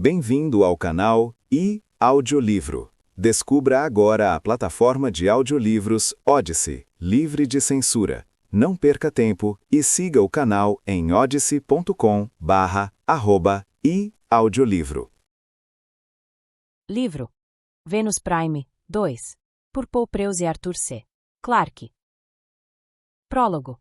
Bem-vindo ao canal e-audiolivro. Descubra agora a plataforma de audiolivros Odyssey, livre de censura. Não perca tempo e siga o canal em odyssey.com/e-audiolivro. Livro Vênus Prime 2, por Paul Preuss e Arthur C. Clarke. Prólogo.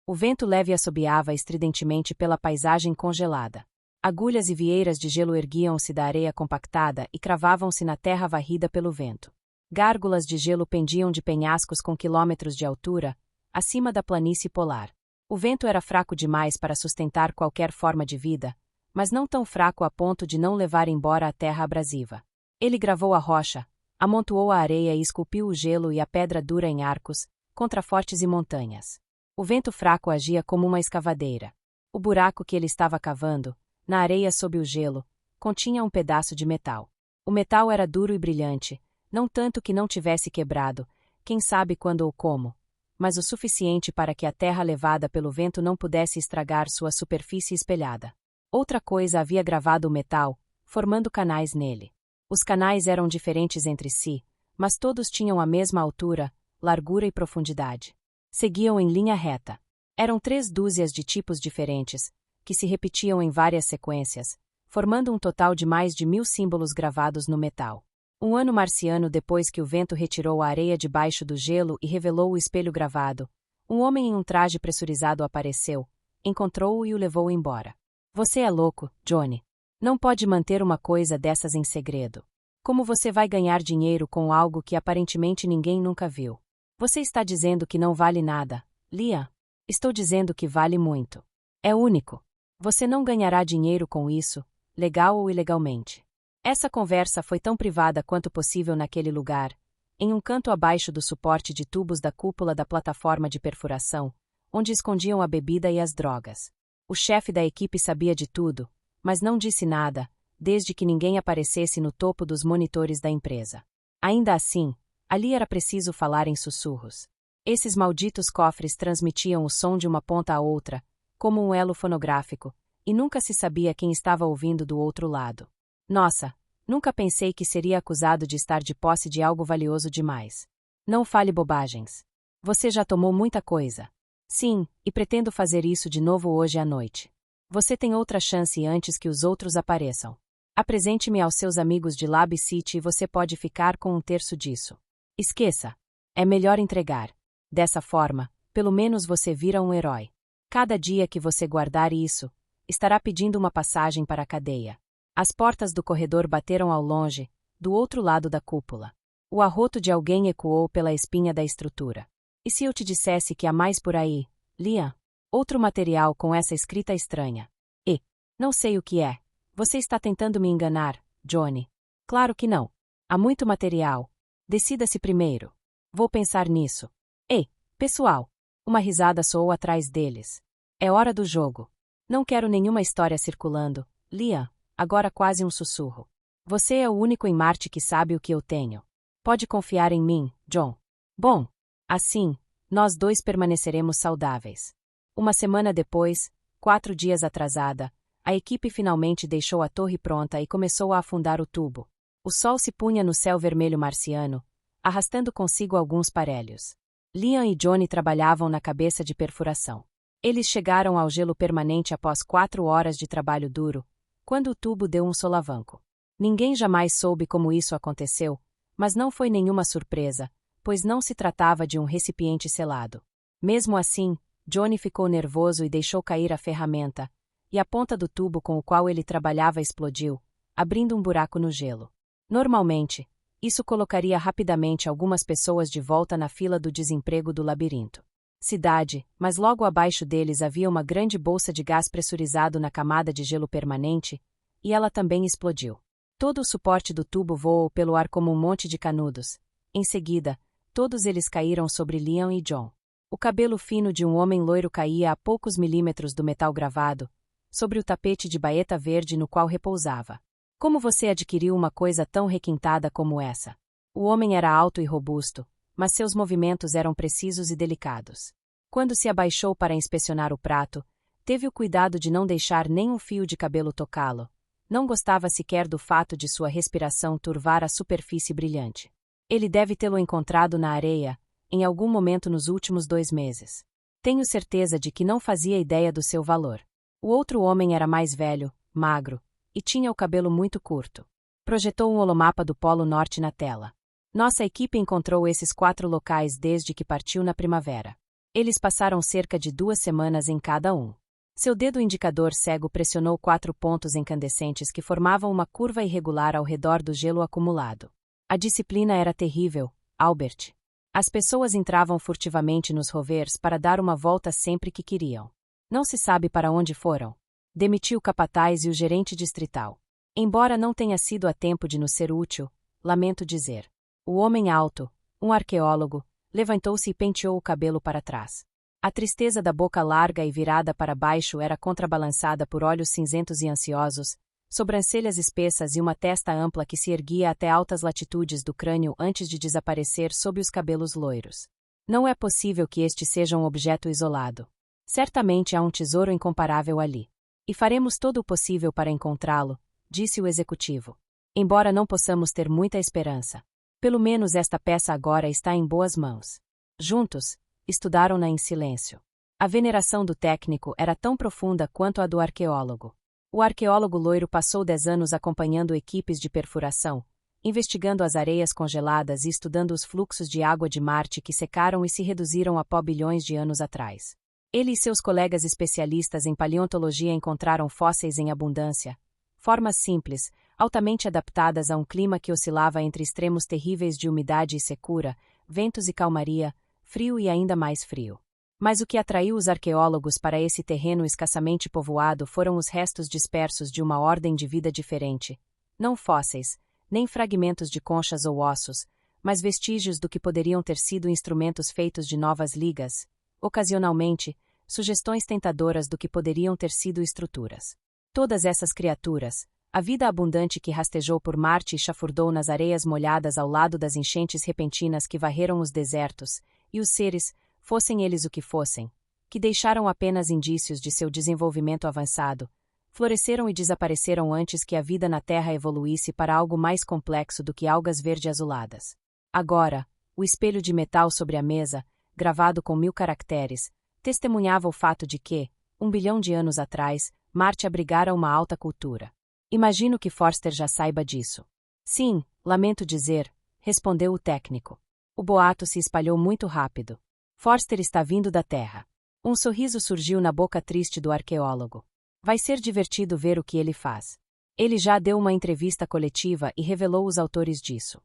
O vento leve assobiava estridentemente pela paisagem congelada. Agulhas e vieiras de gelo erguiam-se da areia compactada e cravavam-se na terra varrida pelo vento. Gárgulas de gelo pendiam de penhascos com quilômetros de altura, acima da planície polar. O vento era fraco demais para sustentar qualquer forma de vida, mas não tão fraco a ponto de não levar embora a terra abrasiva. Ele gravou a rocha, amontoou a areia e esculpiu o gelo e a pedra dura em arcos, contrafortes e montanhas. O vento fraco agia como uma escavadeira. O buraco que ele estava cavando, na areia sob o gelo, continha um pedaço de metal. O metal era duro e brilhante, não tanto que não tivesse quebrado, quem sabe quando ou como, mas o suficiente para que a terra levada pelo vento não pudesse estragar sua superfície espelhada. Outra coisa havia gravado o metal, formando canais nele. Os canais eram diferentes entre si, mas todos tinham a mesma altura, largura e profundidade. Seguiam em linha reta. Eram 3 dúzias de tipos diferentes, que se repetiam em várias sequências, formando um total de mais de 1000 símbolos gravados no metal. Um ano marciano depois que o vento retirou a areia debaixo do gelo e revelou o espelho gravado, um homem em um traje pressurizado apareceu, encontrou-o e o levou embora. Você é louco, Johnny. Não pode manter uma coisa dessas em segredo. Como você vai ganhar dinheiro com algo que aparentemente ninguém nunca viu? Você está dizendo que não vale nada, Liam? Estou dizendo que vale muito. É único. Você não ganhará dinheiro com isso, legal ou ilegalmente. Essa conversa foi tão privada quanto possível naquele lugar, em um canto abaixo do suporte de tubos da cúpula da plataforma de perfuração, onde escondiam a bebida e as drogas. O chefe da equipe sabia de tudo, mas não disse nada, desde que ninguém aparecesse no topo dos monitores da empresa. Ainda assim, ali era preciso falar em sussurros. Esses malditos cofres transmitiam o som de uma ponta a outra, como um elo fonográfico, e nunca se sabia quem estava ouvindo do outro lado. Nossa, nunca pensei que seria acusado de estar de posse de algo valioso demais. Não fale bobagens. Você já tomou muita coisa. Sim, e pretendo fazer isso de novo hoje à noite. Você tem outra chance antes que os outros apareçam. Apresente-me aos seus amigos de Lab City e você pode ficar com 1/3 disso. Esqueça. É melhor entregar. Dessa forma, pelo menos você vira um herói. Cada dia que você guardar isso, estará pedindo uma passagem para a cadeia. As portas do corredor bateram ao longe, do outro lado da cúpula. O arroto de alguém ecoou pela espinha da estrutura. E se eu te dissesse que há mais por aí, Liam? Outro material com essa escrita estranha. E, não sei o que é. Você está tentando me enganar, Johnny? Claro que não. Há muito material. Decida-se primeiro. Vou pensar nisso. Ei, pessoal! Uma risada soou atrás deles. É hora do jogo. Não quero nenhuma história circulando, Liam, agora quase um sussurro. Você é o único em Marte que sabe o que eu tenho. Pode confiar em mim, John. Bom, assim, nós dois permaneceremos saudáveis. Uma semana depois, 4 dias atrasada, a equipe finalmente deixou a torre pronta e começou a afundar o tubo. O sol se punha no céu vermelho marciano, arrastando consigo alguns parelhos. Liam e Johnny trabalhavam na cabeça de perfuração. Eles chegaram ao gelo permanente após 4 horas de trabalho duro, quando o tubo deu um solavanco. Ninguém jamais soube como isso aconteceu, mas não foi nenhuma surpresa, pois não se tratava de um recipiente selado. Mesmo assim, Johnny ficou nervoso e deixou cair a ferramenta, e a ponta do tubo com o qual ele trabalhava explodiu, abrindo um buraco no gelo. Normalmente, isso colocaria rapidamente algumas pessoas de volta na fila do desemprego do labirinto. Cidade, mas logo abaixo deles havia uma grande bolsa de gás pressurizado na camada de gelo permanente, e ela também explodiu. Todo o suporte do tubo voou pelo ar como um monte de canudos. Em seguida, todos eles caíram sobre Liam e John. O cabelo fino de um homem loiro caía a poucos milímetros do metal gravado, sobre o tapete de baeta verde no qual repousava. Como você adquiriu uma coisa tão requintada como essa? O homem era alto e robusto, mas seus movimentos eram precisos e delicados. Quando se abaixou para inspecionar o prato, teve o cuidado de não deixar nem um fio de cabelo tocá-lo, Não gostava sequer do fato de sua respiração turvar a superfície brilhante. Ele deve tê-lo encontrado na areia, em algum momento nos últimos 2 meses. Tenho certeza de que não fazia ideia do seu valor. O outro homem era mais velho, magro, e tinha o cabelo muito curto. Projetou um holomapa do Polo Norte na tela. Nossa equipe encontrou esses 4 locais desde que partiu na primavera. Eles passaram cerca de 2 semanas em cada um. Seu dedo indicador cego pressionou 4 pontos incandescentes que formavam uma curva irregular ao redor do gelo acumulado. A disciplina era terrível, Albert. As pessoas entravam furtivamente nos rovers para dar uma volta sempre que queriam. Não se sabe para onde foram. Demitiu o capataz e o gerente distrital. Embora não tenha sido a tempo de nos ser útil, lamento dizer. O homem alto, um arqueólogo, levantou-se e penteou o cabelo para trás. A tristeza da boca larga e virada para baixo era contrabalançada por olhos cinzentos e ansiosos, sobrancelhas espessas e uma testa ampla que se erguia até altas latitudes do crânio antes de desaparecer sob os cabelos loiros. Não é possível que este seja um objeto isolado. Certamente há um tesouro incomparável ali. E faremos todo o possível para encontrá-lo, disse o executivo. Embora não possamos ter muita esperança. Pelo menos esta peça agora está em boas mãos. Juntos, estudaram-na em silêncio. A veneração do técnico era tão profunda quanto a do arqueólogo. O arqueólogo loiro passou 10 anos acompanhando equipes de perfuração, investigando as areias congeladas e estudando os fluxos de água de Marte que secaram e se reduziram a pó bilhões de anos atrás. Ele e seus colegas especialistas em paleontologia encontraram fósseis em abundância, formas simples, altamente adaptadas a um clima que oscilava entre extremos terríveis de umidade e secura, ventos e calmaria, frio e ainda mais frio. Mas o que atraiu os arqueólogos para esse terreno escassamente povoado foram os restos dispersos de uma ordem de vida diferente. Não fósseis, nem fragmentos de conchas ou ossos, mas vestígios do que poderiam ter sido instrumentos feitos de novas ligas, ocasionalmente, sugestões tentadoras do que poderiam ter sido estruturas. Todas essas criaturas, a vida abundante que rastejou por Marte e chafurdou nas areias molhadas ao lado das enchentes repentinas que varreram os desertos, e os seres, fossem eles o que fossem, que deixaram apenas indícios de seu desenvolvimento avançado, floresceram e desapareceram antes que a vida na Terra evoluísse para algo mais complexo do que algas verde-azuladas. Agora, o espelho de metal sobre a mesa, gravado com 1000 caracteres, testemunhava o fato de que, 1 bilhão de anos atrás, Marte abrigara uma alta cultura. Imagino que Forster já saiba disso. Sim, lamento dizer, respondeu o técnico. O boato se espalhou muito rápido. Forster está vindo da Terra. Um sorriso surgiu na boca triste do arqueólogo. Vai ser divertido ver o que ele faz. Ele já deu uma entrevista coletiva e revelou os autores disso.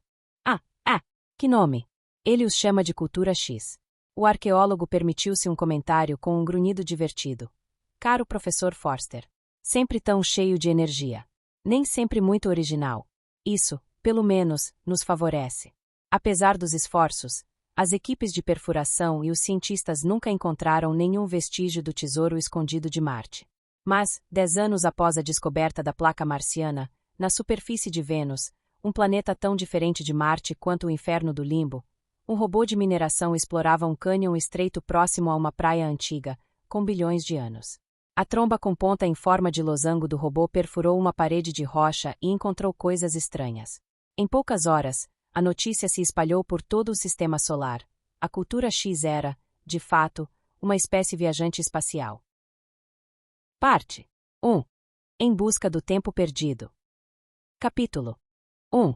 Que nome? Ele os chama de Cultura X. O arqueólogo permitiu-se um comentário com um grunhido divertido. Caro professor Forster. Sempre tão cheio de energia. Nem sempre muito original. Isso, pelo menos, nos favorece. Apesar dos esforços, as equipes de perfuração e os cientistas nunca encontraram nenhum vestígio do tesouro escondido de Marte. Mas, 10 anos após a descoberta da placa marciana, na superfície de Vênus, um planeta tão diferente de Marte quanto o inferno do Limbo, um robô de mineração explorava um cânion estreito próximo a uma praia antiga, com bilhões de anos. A tromba com ponta em forma de losango do robô perfurou uma parede de rocha e encontrou coisas estranhas. Em poucas horas, a notícia se espalhou por todo o sistema solar. A Cultura X era, de fato, uma espécie viajante espacial. Parte 1. Em busca do tempo perdido. Capítulo 1.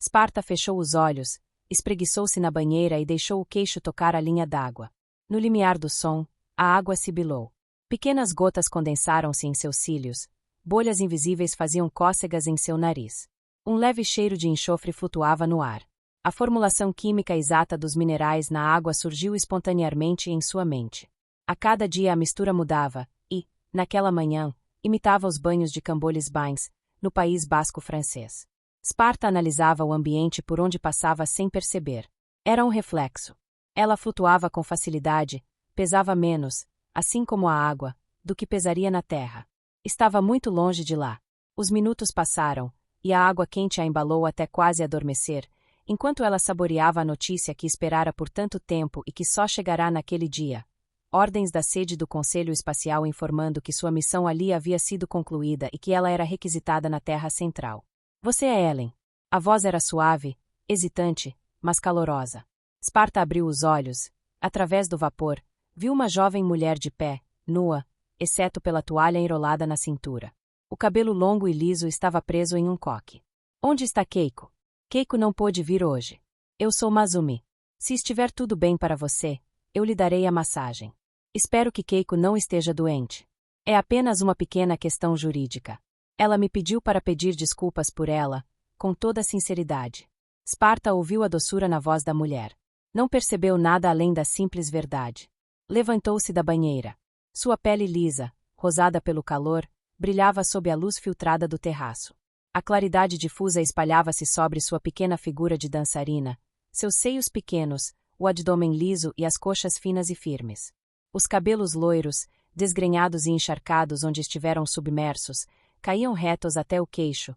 Sparta fechou os olhos, espreguiçou-se na banheira e deixou o queixo tocar a linha d'água. No limiar do som, a água sibilou. Pequenas gotas condensaram-se em seus cílios, bolhas invisíveis faziam cócegas em seu nariz. Um leve cheiro de enxofre flutuava no ar. A formulação química exata dos minerais na água surgiu espontaneamente em sua mente. A cada dia a mistura mudava e, naquela manhã, imitava os banhos de Cambolis Bains, no País Basco francês. Sparta analisava o ambiente por onde passava sem perceber. Era um reflexo. Ela flutuava com facilidade, pesava menos, assim como a água, do que pesaria na terra. Estava muito longe de lá. Os minutos passaram, e a água quente a embalou até quase adormecer, enquanto ela saboreava a notícia que esperara por tanto tempo e que só chegará naquele dia. ordens da sede do Conselho Espacial informando que sua missão ali havia sido concluída e que ela era requisitada na Terra Central. Você é Ellen. A voz era suave, hesitante, mas calorosa. Sparta abriu os olhos. Através do vapor, viu uma jovem mulher de pé, nua, exceto pela toalha enrolada na cintura. O cabelo longo e liso estava preso em um coque. Onde está Keiko? Keiko não pôde vir hoje. Eu sou Masumi. Se estiver tudo bem para você, eu lhe darei a massagem. Espero que Keiko não esteja doente. É apenas uma pequena questão jurídica. Ela me pediu para pedir desculpas por ela, com toda a sinceridade. Sparta ouviu a doçura na voz da mulher. Não percebeu nada além da simples verdade. Levantou-se da banheira. Sua pele lisa, rosada pelo calor, brilhava sob a luz filtrada do terraço. A claridade difusa espalhava-se sobre sua pequena figura de dançarina, seus seios pequenos, o abdômen liso e as coxas finas e firmes. Os cabelos loiros, desgrenhados e encharcados onde estiveram submersos, caíam retos até o queixo.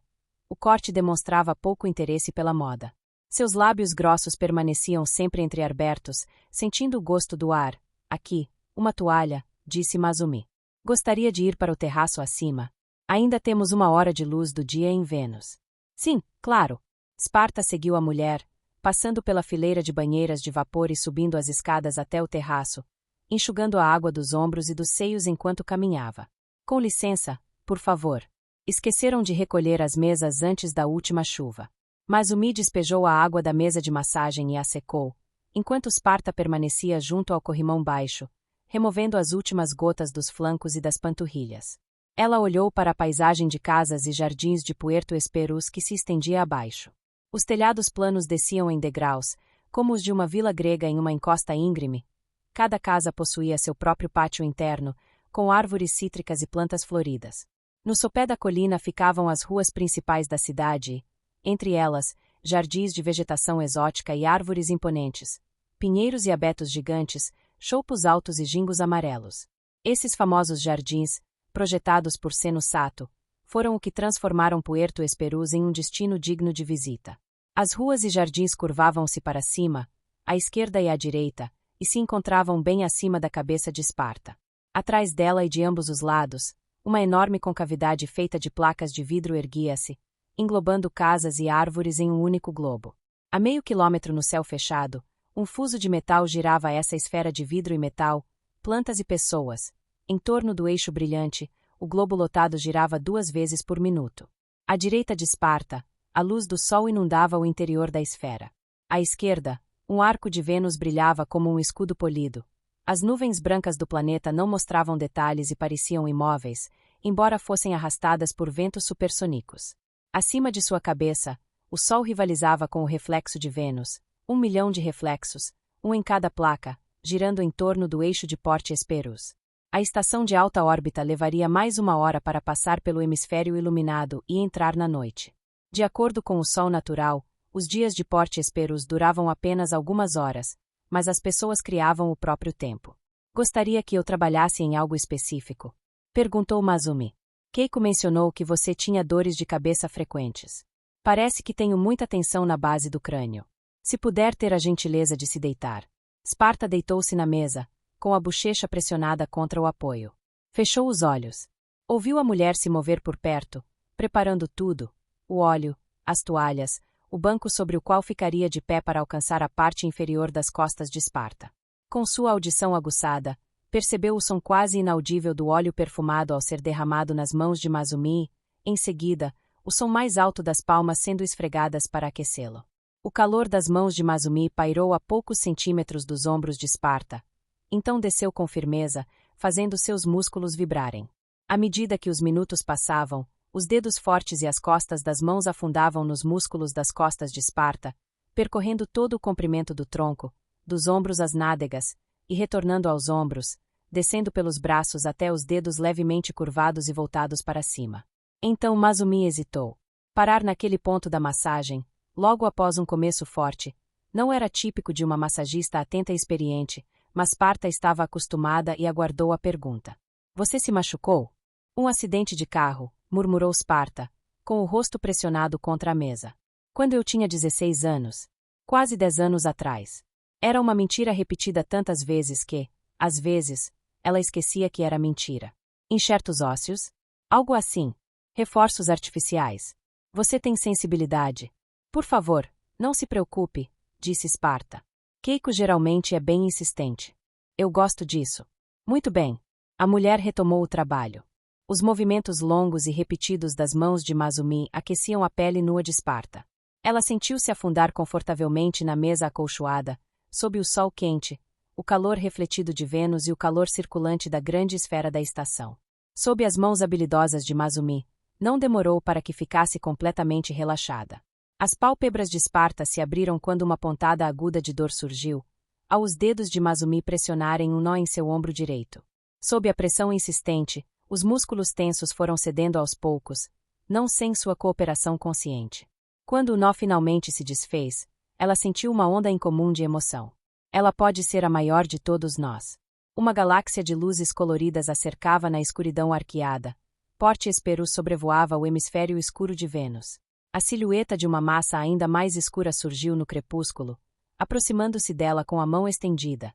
O corte demonstrava pouco interesse pela moda. Seus lábios grossos permaneciam sempre entreabertos, sentindo o gosto do ar. Aqui, uma toalha, disse Masumi. Gostaria de ir para o terraço acima. Ainda temos 1 hora de luz do dia em Vênus. Sim, claro. Sparta seguiu a mulher, passando pela fileira de banheiras de vapor e subindo as escadas até o terraço, enxugando a água dos ombros e dos seios enquanto caminhava. Com licença, por favor. Esqueceram de recolher as mesas antes da última chuva. Masumi despejou a água da mesa de massagem e a secou, enquanto Sparta permanecia junto ao corrimão baixo, removendo as últimas gotas dos flancos e das panturrilhas. Ela olhou para a paisagem de casas e jardins de Puerto Esperus que se estendia abaixo. Os telhados planos desciam em degraus, como os de uma vila grega em uma encosta íngreme. Cada casa possuía seu próprio pátio interno, com árvores cítricas e plantas floridas. No sopé da colina ficavam as ruas principais da cidade e, entre elas, jardins de vegetação exótica e árvores imponentes, pinheiros e abetos gigantes, choupos altos e gingos amarelos. Esses famosos jardins, projetados por Seno Sato, foram o que transformaram Puerto Esperus em um destino digno de visita. As ruas e jardins curvavam-se para cima, à esquerda e à direita, e se encontravam bem acima da cabeça de Sparta. Atrás dela e de ambos os lados, uma enorme concavidade feita de placas de vidro erguia-se, englobando casas e árvores em um único globo. A meio quilômetro no céu fechado, um fuso de metal girava essa esfera de vidro e metal, plantas e pessoas. Em torno do eixo brilhante, o globo lotado girava 2 vezes por minuto. À direita de Sparta, a luz do sol inundava o interior da esfera. À esquerda, um arco de Vênus brilhava como um escudo polido. As nuvens brancas do planeta não mostravam detalhes e pareciam imóveis, embora fossem arrastadas por ventos supersônicos. Acima de sua cabeça, o Sol rivalizava com o reflexo de Vênus, 1 milhão de reflexos, um em cada placa, girando em torno do eixo de Porte Esperus. A estação de alta órbita levaria mais 1 hora para passar pelo hemisfério iluminado e entrar na noite. De acordo com o Sol natural, os dias de Porte Esperus duravam apenas algumas horas, mas as pessoas criavam o próprio tempo. Gostaria que eu trabalhasse em algo específico? Perguntou Masumi. Keiko mencionou que você tinha dores de cabeça frequentes. Parece que tenho muita tensão na base do crânio. Se puder ter a gentileza de se deitar. Sparta deitou-se na mesa, com a bochecha pressionada contra o apoio. Fechou os olhos. Ouviu a mulher se mover por perto, preparando tudo: o óleo, as toalhas, o banco sobre o qual ficaria de pé para alcançar a parte inferior das costas de Sparta. Com sua audição aguçada, percebeu o som quase inaudível do óleo perfumado ao ser derramado nas mãos de Masumi, em seguida, o som mais alto das palmas sendo esfregadas para aquecê-lo. O calor das mãos de Masumi pairou a poucos centímetros dos ombros de Sparta. Então desceu com firmeza, fazendo seus músculos vibrarem. À medida que os minutos passavam, os dedos fortes e as costas das mãos afundavam nos músculos das costas de Sparta, percorrendo todo o comprimento do tronco, dos ombros às nádegas, e retornando aos ombros, descendo pelos braços até os dedos levemente curvados e voltados para cima. Então Masumi hesitou. Parar naquele ponto da massagem, logo após um começo forte, não era típico de uma massagista atenta e experiente, mas Sparta estava acostumada e aguardou a pergunta. Você se machucou? Um acidente de carro, murmurou Sparta, com o rosto pressionado contra a mesa. Quando eu tinha 16 anos. Quase 10 anos atrás. Era uma mentira repetida tantas vezes que, Às vezes, ela esquecia que era mentira. Enxertos ósseos? Algo assim. Reforços artificiais. Você tem sensibilidade. Por favor, não se preocupe, disse Esparta. Keiko geralmente é bem insistente. Eu gosto disso. Muito bem. A mulher retomou o trabalho. Os movimentos longos e repetidos das mãos de Masumi aqueciam a pele nua de Esparta. Ela sentiu-se afundar confortavelmente na mesa acolchoada, sob o sol quente, o calor refletido de Vênus e o calor circulante da grande esfera da estação. Sob as mãos habilidosas de Masumi, não demorou para que ficasse completamente relaxada. As pálpebras de Esparta se abriram quando uma pontada aguda de dor surgiu, ao os dedos de Masumi pressionarem um nó em seu ombro direito. Sob a pressão insistente, os músculos tensos foram cedendo aos poucos, não sem sua cooperação consciente. Quando o nó finalmente se desfez, ela sentiu uma onda incomum de emoção. Ela pode ser a maior de todos nós. Uma galáxia de luzes coloridas a cercava na escuridão arqueada. Porte Hesperus sobrevoava o hemisfério escuro de Vênus. A silhueta de uma massa ainda mais escura surgiu no crepúsculo, aproximando-se dela com a mão estendida.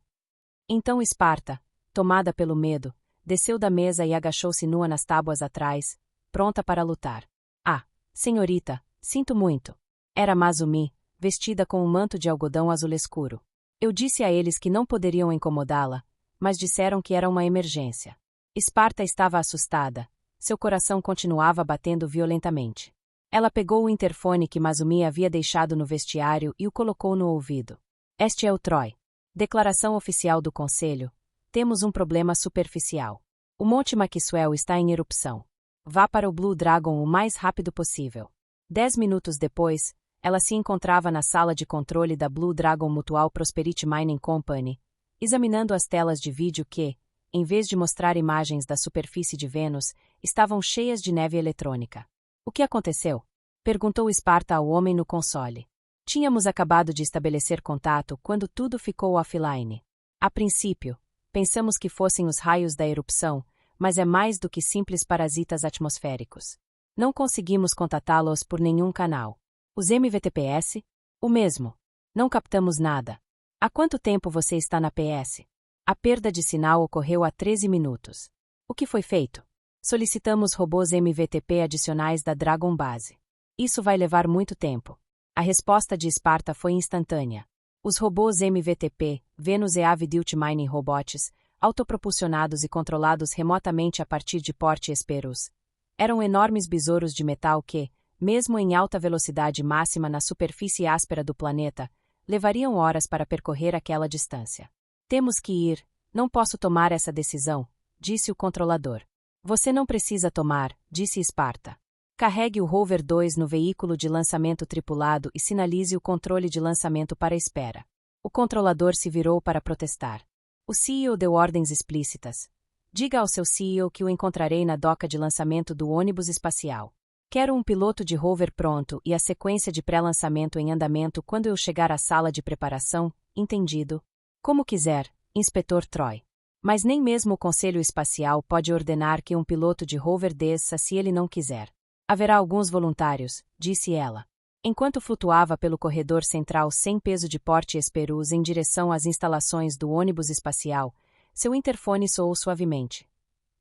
Então Esparta, tomada pelo medo, desceu da mesa e agachou-se nua nas tábuas atrás, pronta para lutar. Ah, senhorita, sinto muito. Era Masumi, vestida com um manto de algodão azul escuro. Eu disse a eles que não poderiam incomodá-la, mas disseram que era uma emergência. Esparta estava assustada. Seu coração continuava batendo violentamente. Ela pegou o interfone que Masumi havia deixado no vestiário e o colocou no ouvido. Este é o Troy. Declaração oficial do Conselho. Temos um problema superficial. O Monte Maxwell está em erupção. Vá para o Blue Dragon o mais rápido possível. 10 minutos depois, ela se encontrava na sala de controle da Blue Dragon Mutual Prosperity Mining Company, examinando as telas de vídeo que, em vez de mostrar imagens da superfície de Vênus, estavam cheias de neve eletrônica. O que aconteceu? Perguntou Esparta ao homem no console. Tínhamos acabado de estabelecer contato quando tudo ficou offline. A princípio, pensamos que fossem os raios da erupção, mas é mais do que simples parasitas atmosféricos. Não conseguimos contatá-los por nenhum canal. Os MVTPS? O mesmo. Não captamos nada. Há quanto tempo você está na PS? A perda de sinal ocorreu há 13 minutos. O que foi feito? Solicitamos robôs MVTP adicionais da Dragon Base. Isso vai levar muito tempo. A resposta de Esparta foi instantânea. Os robôs MVTP, Venus Heavy Duty Mining Robots, autopropulsionados e controlados remotamente a partir de Porte Hesperus, eram enormes besouros de metal que, mesmo em alta velocidade máxima na superfície áspera do planeta, levariam horas para percorrer aquela distância. Temos que ir, não posso tomar essa decisão, disse o controlador. Você não precisa tomar, disse Esparta. Carregue o Rover 2 no veículo de lançamento tripulado e sinalize o controle de lançamento para a espera. O controlador se virou para protestar. O CEO deu ordens explícitas. Diga ao seu CEO que o encontrarei na doca de lançamento do ônibus espacial. Quero um piloto de rover pronto e a sequência de pré-lançamento em andamento quando eu chegar à sala de preparação, entendido? Como quiser, Inspetor Troy. Mas nem mesmo o Conselho Espacial pode ordenar que um piloto de rover desça se ele não quiser. Haverá alguns voluntários, disse ela. Enquanto flutuava pelo corredor central sem peso de Porte Hesperus em direção às instalações do ônibus espacial, seu interfone soou suavemente.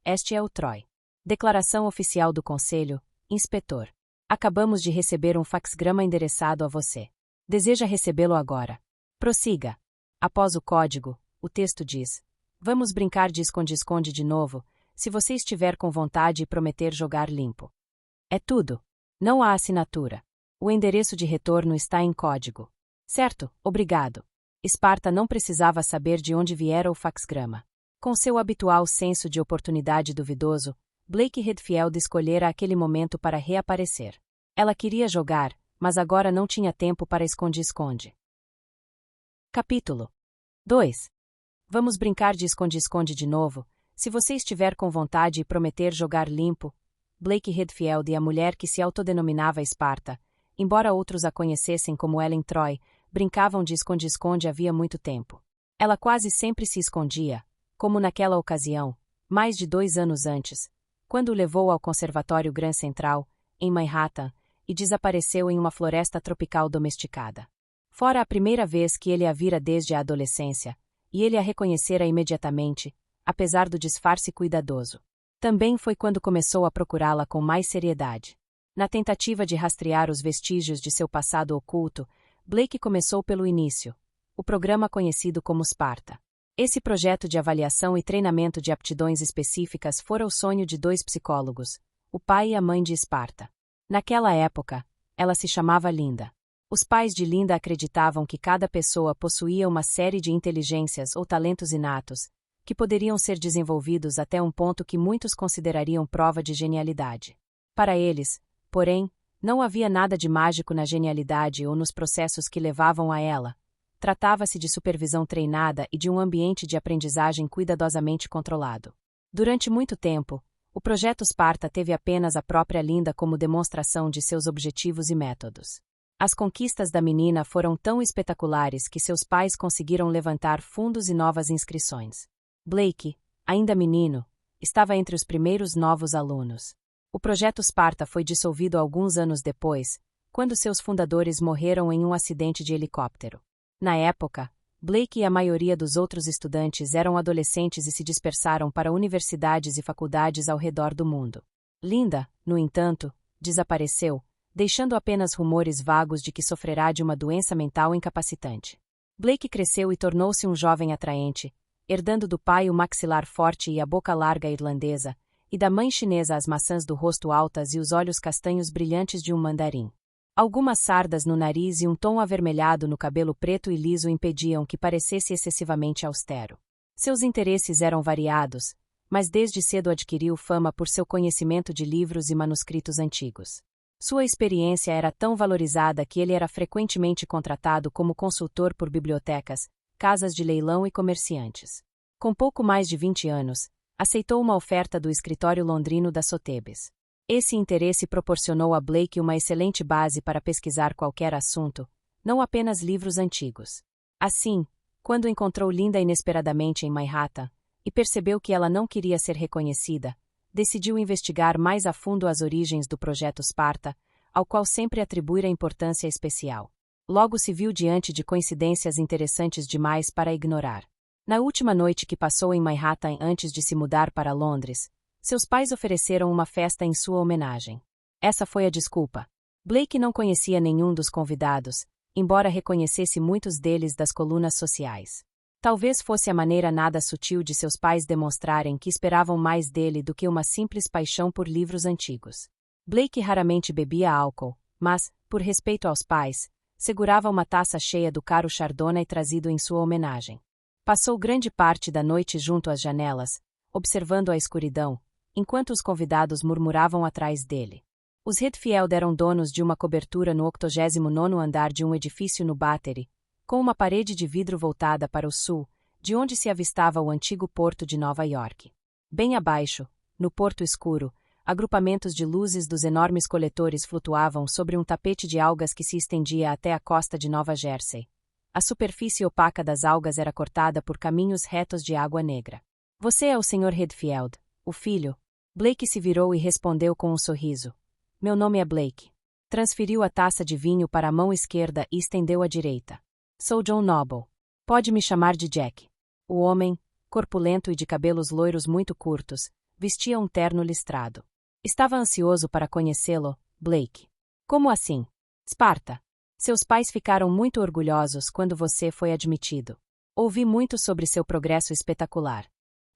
Este é o Troy. Declaração oficial do Conselho, Inspetor. Acabamos de receber um faxgrama endereçado a você. Deseja recebê-lo agora. Prossiga. Após o código, o texto diz: Vamos brincar de esconde-esconde de novo, se você estiver com vontade e prometer jogar limpo. É tudo. Não há assinatura. O endereço de retorno está em código. Certo, obrigado. Esparta não precisava saber de onde viera o faxgrama. Com seu habitual senso de oportunidade duvidoso, Blake Redfield escolhera aquele momento para reaparecer. Ela queria jogar, mas agora não tinha tempo para esconde-esconde. Capítulo 2. Vamos brincar de esconde-esconde de novo, se você estiver com vontade e prometer jogar limpo. Blake Redfield e a mulher que se autodenominava Esparta, embora outros a conhecessem como Ellen Troy, brincavam de esconde-esconde havia muito tempo. Ela quase sempre se escondia, como naquela ocasião, mais de 2 anos antes, quando o levou ao Conservatório Grand Central, em Manhattan, e desapareceu em uma floresta tropical domesticada. Fora a primeira vez que ele a vira desde a adolescência, e ele a reconhecera imediatamente, apesar do disfarce cuidadoso. Também foi quando começou a procurá-la com mais seriedade. Na tentativa de rastrear os vestígios de seu passado oculto, Blake começou pelo início, o programa conhecido como Sparta. Esse projeto de avaliação e treinamento de aptidões específicas fora o sonho de dois psicólogos, o pai e a mãe de Esparta. Naquela época, ela se chamava Linda. Os pais de Linda acreditavam que cada pessoa possuía uma série de inteligências ou talentos inatos, que poderiam ser desenvolvidos até um ponto que muitos considerariam prova de genialidade. Para eles, porém, não havia nada de mágico na genialidade ou nos processos que levavam a ela. Tratava-se de supervisão treinada e de um ambiente de aprendizagem cuidadosamente controlado. Durante muito tempo, o projeto Sparta teve apenas a própria Linda como demonstração de seus objetivos e métodos. As conquistas da menina foram tão espetaculares que seus pais conseguiram levantar fundos e novas inscrições. Blake, ainda menino, estava entre os primeiros novos alunos. O projeto Sparta foi dissolvido alguns anos depois, quando seus fundadores morreram em um acidente de helicóptero. Na época, Blake e a maioria dos outros estudantes eram adolescentes e se dispersaram para universidades e faculdades ao redor do mundo. Linda, no entanto, desapareceu, deixando apenas rumores vagos de que sofrerá de uma doença mental incapacitante. Blake cresceu e tornou-se um jovem atraente, herdando do pai o maxilar forte e a boca larga irlandesa, e da mãe chinesa as maçãs do rosto altas e os olhos castanhos brilhantes de um mandarim. Algumas sardas no nariz e um tom avermelhado no cabelo preto e liso impediam que parecesse excessivamente austero. Seus interesses eram variados, mas desde cedo adquiriu fama por seu conhecimento de livros e manuscritos antigos. Sua experiência era tão valorizada que ele era frequentemente contratado como consultor por bibliotecas, casas de leilão e comerciantes. Com pouco mais de 20 anos, aceitou uma oferta do escritório londrino da Sotheby's. Esse interesse proporcionou a Blake uma excelente base para pesquisar qualquer assunto, não apenas livros antigos. Assim, quando encontrou Linda inesperadamente em Manhattan, e percebeu que ela não queria ser reconhecida, decidiu investigar mais a fundo as origens do projeto Sparta, ao qual sempre atribuíra importância especial. Logo se viu diante de coincidências interessantes demais para ignorar. Na última noite que passou em Manhattan antes de se mudar para Londres, seus pais ofereceram uma festa em sua homenagem. Essa foi a desculpa. Blake não conhecia nenhum dos convidados, embora reconhecesse muitos deles das colunas sociais. Talvez fosse a maneira nada sutil de seus pais demonstrarem que esperavam mais dele do que uma simples paixão por livros antigos. Blake raramente bebia álcool, mas, por respeito aos pais, segurava uma taça cheia do caro Chardonnay trazido em sua homenagem. Passou grande parte da noite junto às janelas, observando a escuridão, enquanto os convidados murmuravam atrás dele. Os Redfield eram donos de uma cobertura no 89º andar de um edifício no Battery, com uma parede de vidro voltada para o sul, de onde se avistava o antigo porto de Nova York. Bem abaixo, no porto escuro, agrupamentos de luzes dos enormes coletores flutuavam sobre um tapete de algas que se estendia até a costa de Nova Jersey. A superfície opaca das algas era cortada por caminhos retos de água negra. Você é o Sr. Redfield, o filho? Blake se virou e respondeu com um sorriso. Meu nome é Blake. Transferiu a taça de vinho para a mão esquerda e estendeu à direita. Sou John Noble. Pode me chamar de Jack. O homem, corpulento e de cabelos loiros muito curtos, vestia um terno listrado. Estava ansioso para conhecê-lo, Blake. Como assim? Sparta. Seus pais ficaram muito orgulhosos quando você foi admitido. Ouvi muito sobre seu progresso espetacular.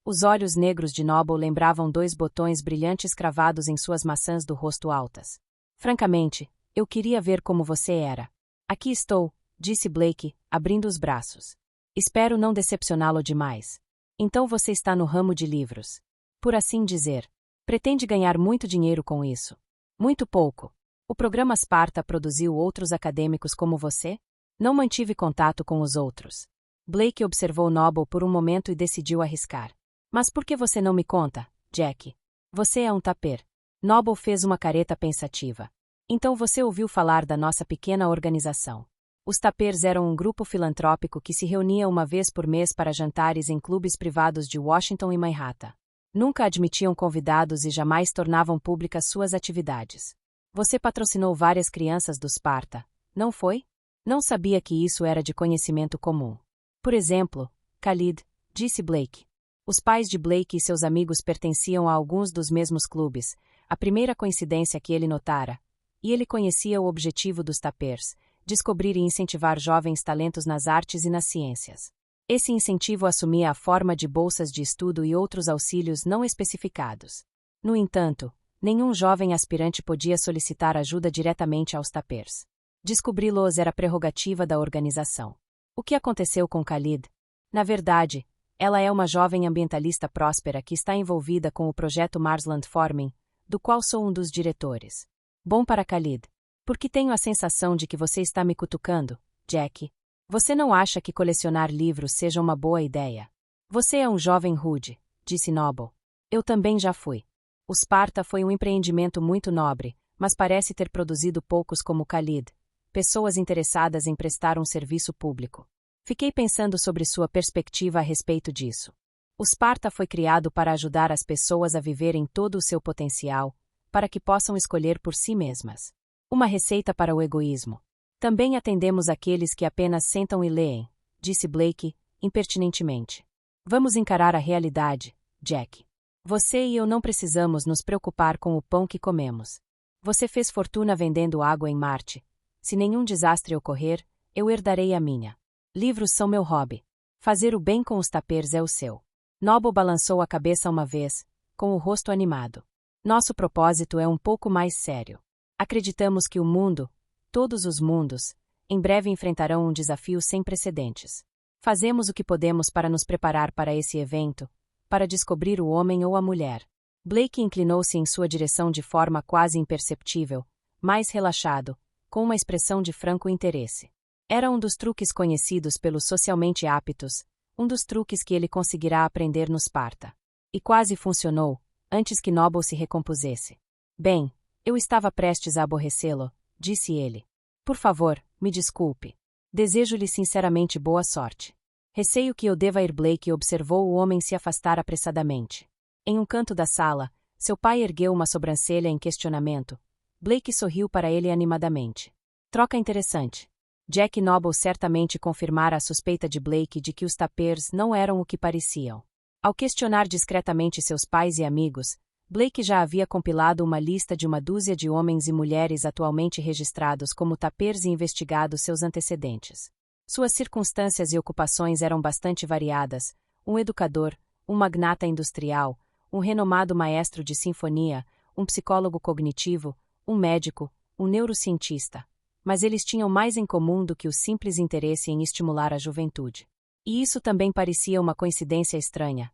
Os olhos negros de Noble lembravam dois botões brilhantes cravados em suas maçãs do rosto altas. Francamente, eu queria ver como você era. Aqui estou, disse Blake, abrindo os braços. Espero não decepcioná-lo demais. Então você está no ramo de livros. Por assim dizer. Pretende ganhar muito dinheiro com isso? Muito pouco. O programa Sparta produziu outros acadêmicos como você? Não mantive contato com os outros. Blake observou Noble por um momento e decidiu arriscar. Mas por que você não me conta, Jack? Você é um taper. Noble fez uma careta pensativa. Então você ouviu falar da nossa pequena organização. Os tapers eram um grupo filantrópico que se reunia uma vez por mês para jantares em clubes privados de Washington e Manhattan. Nunca admitiam convidados e jamais tornavam públicas suas atividades. Você patrocinou várias crianças do Sparta, não foi? Não sabia que isso era de conhecimento comum. Por exemplo, Khalid, disse Blake. Os pais de Blake e seus amigos pertenciam a alguns dos mesmos clubes, a primeira coincidência que ele notara. E ele conhecia o objetivo dos Tapers, descobrir e incentivar jovens talentos nas artes e nas ciências. Esse incentivo assumia a forma de bolsas de estudo e outros auxílios não especificados. No entanto, nenhum jovem aspirante podia solicitar ajuda diretamente aos Tapers. Descobri-los era prerrogativa da organização. O que aconteceu com Khalid? Na verdade, ela é uma jovem ambientalista próspera que está envolvida com o projeto Mars Landforming, do qual sou um dos diretores. Bom para Khalid. Porque tenho a sensação de que você está me cutucando, Jack. Você não acha que colecionar livros seja uma boa ideia? Você é um jovem rude, disse Noble. Eu também já fui. O Sparta foi um empreendimento muito nobre, mas parece ter produzido poucos como Khalid, pessoas interessadas em prestar um serviço público. Fiquei pensando sobre sua perspectiva a respeito disso. O Sparta foi criado para ajudar as pessoas a viverem todo o seu potencial, para que possam escolher por si mesmas. Uma receita para o egoísmo. Também atendemos aqueles que apenas sentam e leem, disse Blake, impertinentemente. Vamos encarar a realidade, Jack. Você e eu não precisamos nos preocupar com o pão que comemos. Você fez fortuna vendendo água em Marte. Se nenhum desastre ocorrer, eu herdarei a minha. Livros são meu hobby. Fazer o bem com os Tapers é o seu. Noble balançou a cabeça uma vez, com o rosto animado. Nosso propósito é um pouco mais sério. Acreditamos que o mundo, todos os mundos, em breve enfrentarão um desafio sem precedentes. Fazemos o que podemos para nos preparar para esse evento, para descobrir o homem ou a mulher. Blake inclinou-se em sua direção de forma quase imperceptível, mais relaxado, com uma expressão de franco interesse. Era um dos truques conhecidos pelos socialmente aptos, um dos truques que ele conseguirá aprender no Sparta. E quase funcionou, antes que Noble se recompusesse. Bem, eu estava prestes a aborrecê-lo, disse ele. Por favor, me desculpe. Desejo-lhe sinceramente boa sorte. Receio que eu deva ir. Blake observou o homem se afastar apressadamente. Em um canto da sala, seu pai ergueu uma sobrancelha em questionamento. Blake sorriu para ele animadamente. Troca interessante. Jack Noble certamente confirmara a suspeita de Blake de que os Tapers não eram o que pareciam. Ao questionar discretamente seus pais e amigos, Blake já havia compilado uma lista de uma dúzia de homens e mulheres atualmente registrados como Tapers e investigado seus antecedentes. Suas circunstâncias e ocupações eram bastante variadas: um educador, um magnata industrial, um renomado maestro de sinfonia, um psicólogo cognitivo, um médico, um neurocientista. Mas eles tinham mais em comum do que o simples interesse em estimular a juventude. E isso também parecia uma coincidência estranha.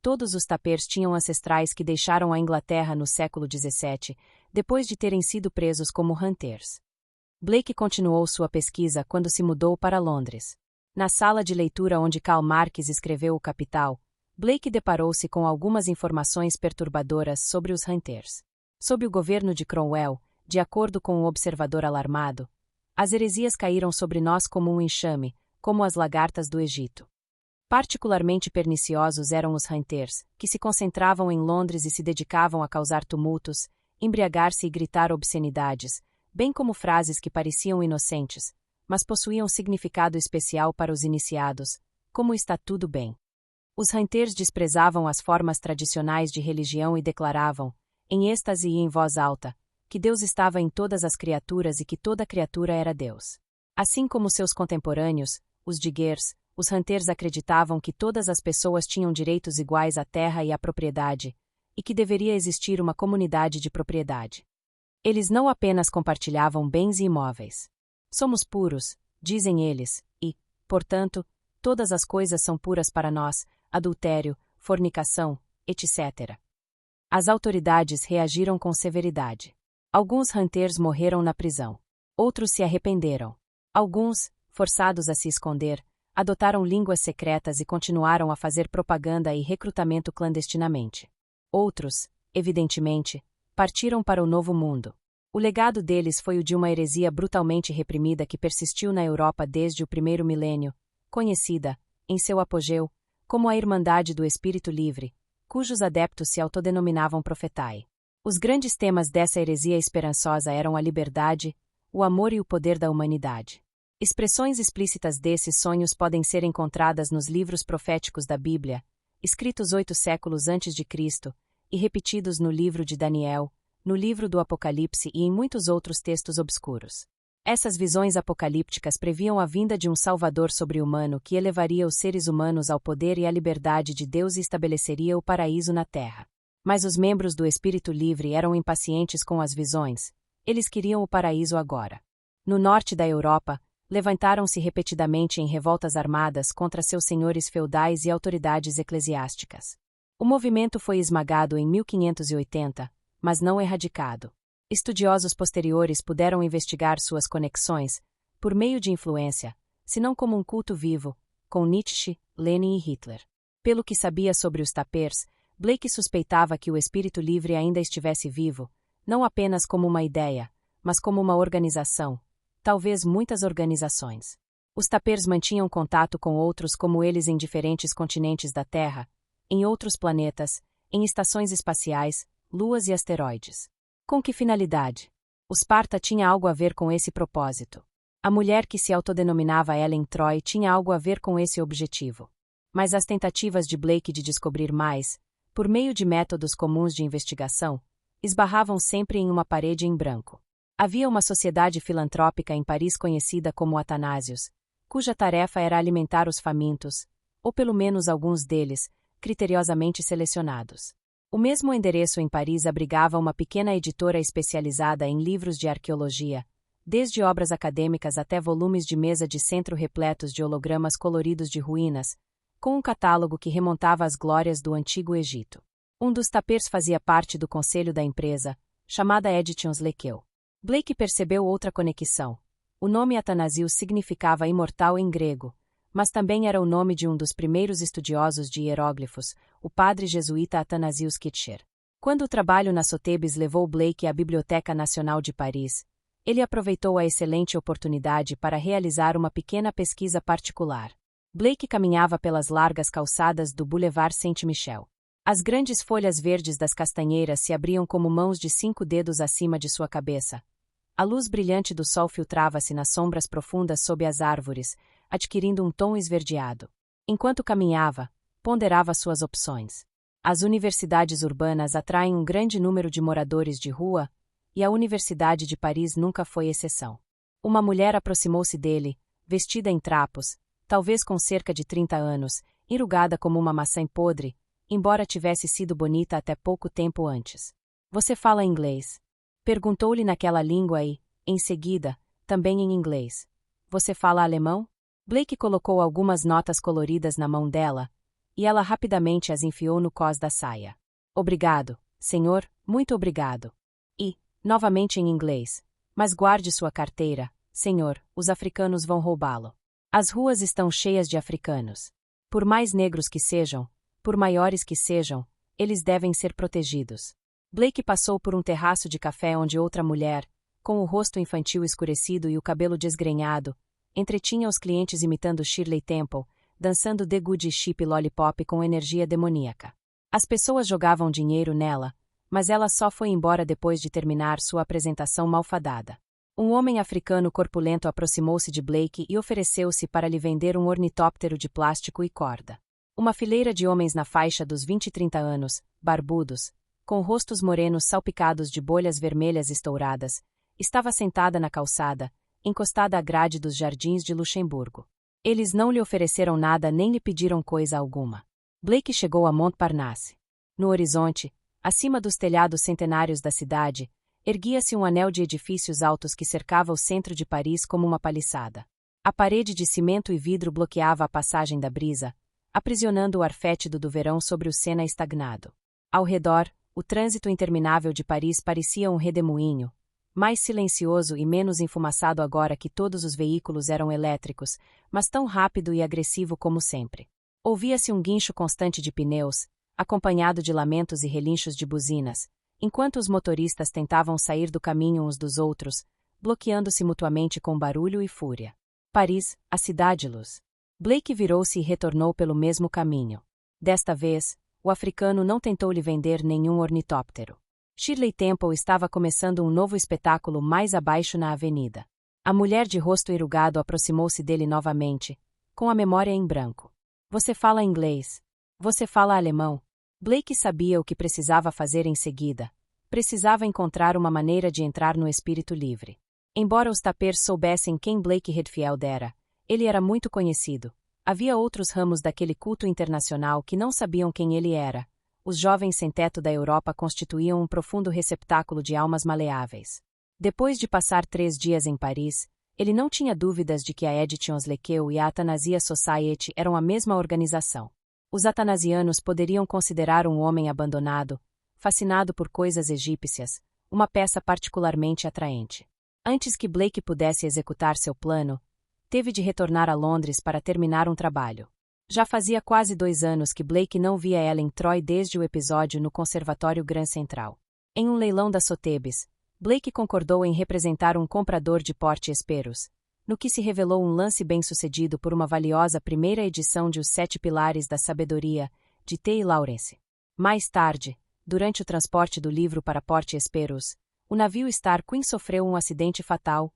Todos os Tapers tinham ancestrais que deixaram a Inglaterra no século XVII, depois de terem sido presos como Hunters. Blake continuou sua pesquisa quando se mudou para Londres. Na sala de leitura onde Karl Marx escreveu O Capital, Blake deparou-se com algumas informações perturbadoras sobre os Hunters. Sob o governo de Cromwell, de acordo com um observador alarmado, as heresias caíram sobre nós como um enxame, como as lagartas do Egito. Particularmente perniciosos eram os Hunters, que se concentravam em Londres e se dedicavam a causar tumultos, embriagar-se e gritar obscenidades, bem como frases que pareciam inocentes, mas possuíam significado especial para os iniciados, como está tudo bem. Os Hunters desprezavam as formas tradicionais de religião e declaravam, em êxtase e em voz alta, que Deus estava em todas as criaturas e que toda criatura era Deus. Assim como seus contemporâneos, os Diggers, os Hunters acreditavam que todas as pessoas tinham direitos iguais à terra e à propriedade, e que deveria existir uma comunidade de propriedade. Eles não apenas compartilhavam bens e imóveis. Somos puros, dizem eles, e, portanto, todas as coisas são puras para nós: adultério, fornicação, etc. As autoridades reagiram com severidade. Alguns Hunters morreram na prisão. Outros se arrependeram. Alguns, forçados a se esconder, adotaram línguas secretas e continuaram a fazer propaganda e recrutamento clandestinamente. Outros, evidentemente, partiram para o Novo Mundo. O legado deles foi o de uma heresia brutalmente reprimida que persistiu na Europa desde o primeiro milênio, conhecida, em seu apogeu, como a Irmandade do Espírito Livre, cujos adeptos se autodenominavam Profetai. Os grandes temas dessa heresia esperançosa eram a liberdade, o amor e o poder da humanidade. Expressões explícitas desses sonhos podem ser encontradas nos livros proféticos da Bíblia, escritos 8 séculos antes de Cristo, e repetidos no livro de Daniel, no livro do Apocalipse e em muitos outros textos obscuros. Essas visões apocalípticas previam a vinda de um Salvador sobre-humano que elevaria os seres humanos ao poder e à liberdade de Deus e estabeleceria o paraíso na terra. Mas os membros do Espírito Livre eram impacientes com as visões. Eles queriam o paraíso agora. No norte da Europa, levantaram-se repetidamente em revoltas armadas contra seus senhores feudais e autoridades eclesiásticas. O movimento foi esmagado em 1580, mas não erradicado. Estudiosos posteriores puderam investigar suas conexões, por meio de influência, se não como um culto vivo, com Nietzsche, Lenin e Hitler. Pelo que sabia sobre os Tapers, Blake suspeitava que o espírito livre ainda estivesse vivo, não apenas como uma ideia, mas como uma organização, talvez muitas organizações. Os Tapers mantinham contato com outros como eles em diferentes continentes da Terra, em outros planetas, em estações espaciais, luas e asteroides. Com que finalidade? O Sparta tinha algo a ver com esse propósito. A mulher que se autodenominava Ellen Troy tinha algo a ver com esse objetivo. Mas as tentativas de Blake de descobrir mais, por meio de métodos comuns de investigação, esbarravam sempre em uma parede em branco. Havia uma sociedade filantrópica em Paris conhecida como Atanasius, cuja tarefa era alimentar os famintos, ou pelo menos alguns deles, criteriosamente selecionados. O mesmo endereço em Paris abrigava uma pequena editora especializada em livros de arqueologia, desde obras acadêmicas até volumes de mesa de centro repletos de hologramas coloridos de ruínas, com um catálogo que remontava às glórias do Antigo Egito. Um dos Tapers fazia parte do conselho da empresa, chamada Editions Lekeu. Blake percebeu outra conexão. O nome Atanasius significava imortal em grego, mas também era o nome de um dos primeiros estudiosos de hieróglifos, o padre jesuíta Athanasius Kircher. Quando o trabalho na Sotheby's levou Blake à Biblioteca Nacional de Paris, ele aproveitou a excelente oportunidade para realizar uma pequena pesquisa particular. Blake caminhava pelas largas calçadas do Boulevard Saint-Michel. As grandes folhas verdes das castanheiras se abriam como mãos de 5 dedos acima de sua cabeça. A luz brilhante do sol filtrava-se nas sombras profundas sob as árvores, adquirindo um tom esverdeado. Enquanto caminhava, ponderava suas opções. As universidades urbanas atraem um grande número de moradores de rua, e a Universidade de Paris nunca foi exceção. Uma mulher aproximou-se dele, vestida em trapos, talvez com cerca de 30 anos, enrugada como uma maçã podre, embora tivesse sido bonita até pouco tempo antes. Você fala inglês? Perguntou-lhe naquela língua e, em seguida, também em inglês. Você fala alemão? Blake colocou algumas notas coloridas na mão dela, e ela rapidamente as enfiou no cós da saia. Obrigado, senhor, muito obrigado. E, novamente em inglês, mas guarde sua carteira, senhor, os africanos vão roubá-lo. As ruas estão cheias de africanos. Por mais negros que sejam, por maiores que sejam, eles devem ser protegidos. Blake passou por um terraço de café onde outra mulher, com o rosto infantil escurecido e o cabelo desgrenhado, entretinha os clientes imitando Shirley Temple, dançando The Good Ship Lollipop com energia demoníaca. As pessoas jogavam dinheiro nela, mas ela só foi embora depois de terminar sua apresentação malfadada. Um homem africano corpulento aproximou-se de Blake e ofereceu-se para lhe vender um ornitóptero de plástico e corda. Uma fileira de homens na faixa dos 20 e 30 anos, barbudos, com rostos morenos salpicados de bolhas vermelhas estouradas, estava sentada na calçada, encostada à grade dos jardins de Luxemburgo. Eles não lhe ofereceram nada nem lhe pediram coisa alguma. Blake chegou a Montparnasse. No horizonte, acima dos telhados centenários da cidade, erguia-se um anel de edifícios altos que cercava o centro de Paris como uma paliçada. A parede de cimento e vidro bloqueava a passagem da brisa, aprisionando o ar fétido do verão sobre o Sena estagnado. Ao redor, o trânsito interminável de Paris parecia um redemoinho, mais silencioso e menos enfumaçado agora que todos os veículos eram elétricos, mas tão rápido e agressivo como sempre. Ouvia-se um guincho constante de pneus, acompanhado de lamentos e relinchos de buzinas, enquanto os motoristas tentavam sair do caminho uns dos outros, bloqueando-se mutuamente com barulho e fúria. Paris, a cidade-luz. Blake virou-se e retornou pelo mesmo caminho. Desta vez, o africano não tentou lhe vender nenhum ornitóptero. Shirley Temple estava começando um novo espetáculo mais abaixo na avenida. A mulher de rosto enrugado aproximou-se dele novamente, com a memória em branco. Você fala inglês. Você fala alemão. Blake sabia o que precisava fazer em seguida. Precisava encontrar uma maneira de entrar no espírito livre. Embora os tapers soubessem quem Blake Redfield era, ele era muito conhecido. Havia outros ramos daquele culto internacional que não sabiam quem ele era. Os jovens sem teto da Europa constituíam um profundo receptáculo de almas maleáveis. Depois de passar 3 dias em Paris, ele não tinha dúvidas de que a Editions Lequeu e a Athanasia Society eram a mesma organização. Os atanasianos poderiam considerar um homem abandonado, fascinado por coisas egípcias, uma peça particularmente atraente. Antes que Blake pudesse executar seu plano, teve de retornar a Londres para terminar um trabalho. Já fazia quase 2 anos que Blake não via Ellen Troy desde o episódio no Conservatório Grand Central. Em um leilão da Sotheby's, Blake concordou em representar um comprador de porte Hesperus, no que se revelou um lance bem-sucedido por uma valiosa primeira edição de Os 7 Pilares da Sabedoria, de T. Lawrence. Mais tarde, durante o transporte do livro para Port Hesperus, o navio Star Queen sofreu um acidente fatal.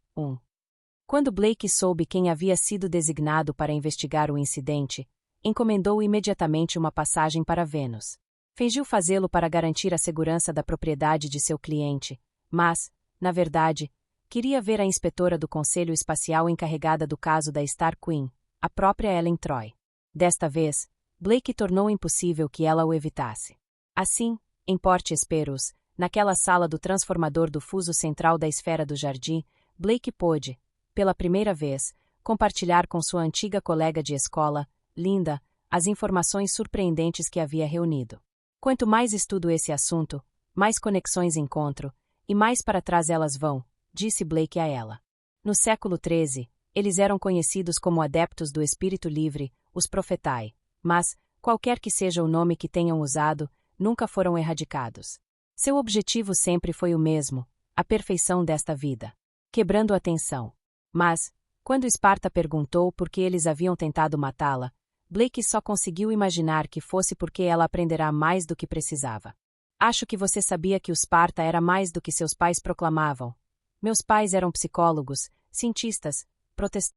Quando Blake soube quem havia sido designado para investigar o incidente, encomendou imediatamente uma passagem para Vênus. Fingiu fazê-lo para garantir a segurança da propriedade de seu cliente, mas, na verdade, queria ver a inspetora do Conselho Espacial encarregada do caso da Star Queen, a própria Ellen Troy. Desta vez, Blake tornou impossível que ela o evitasse. Assim, em Port Hesperus, naquela sala do transformador do fuso central da esfera do jardim, Blake pôde, pela primeira vez, compartilhar com sua antiga colega de escola, Linda, as informações surpreendentes que havia reunido. Quanto mais estudo esse assunto, mais conexões encontro, e mais para trás elas vão, disse Blake a ela. No século XIII, eles eram conhecidos como adeptos do espírito livre, os Profetai, mas, qualquer que seja o nome que tenham usado, nunca foram erradicados. Seu objetivo sempre foi o mesmo, a perfeição desta vida. Quebrando a tensão. Mas, quando Esparta perguntou por que eles haviam tentado matá-la, Blake só conseguiu imaginar que fosse porque ela aprenderá mais do que precisava. Acho que você sabia que o Esparta era mais do que seus pais proclamavam. Meus pais eram psicólogos, cientistas,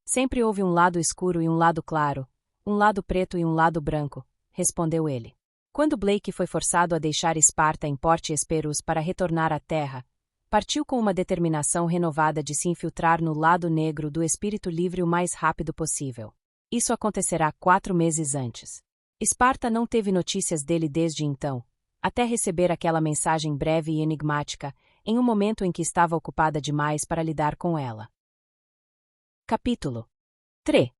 Sempre houve um lado escuro e um lado claro, um lado preto e um lado branco, respondeu ele. Quando Blake foi forçado a deixar Esparta em Port Hesperus para retornar à Terra, partiu com uma determinação renovada de se infiltrar no lado negro do espírito livre o mais rápido possível. Isso acontecerá 4 meses antes. Esparta não teve notícias dele desde então, até receber aquela mensagem breve e enigmática, em um momento em que estava ocupada demais para lidar com ela. Capítulo 3.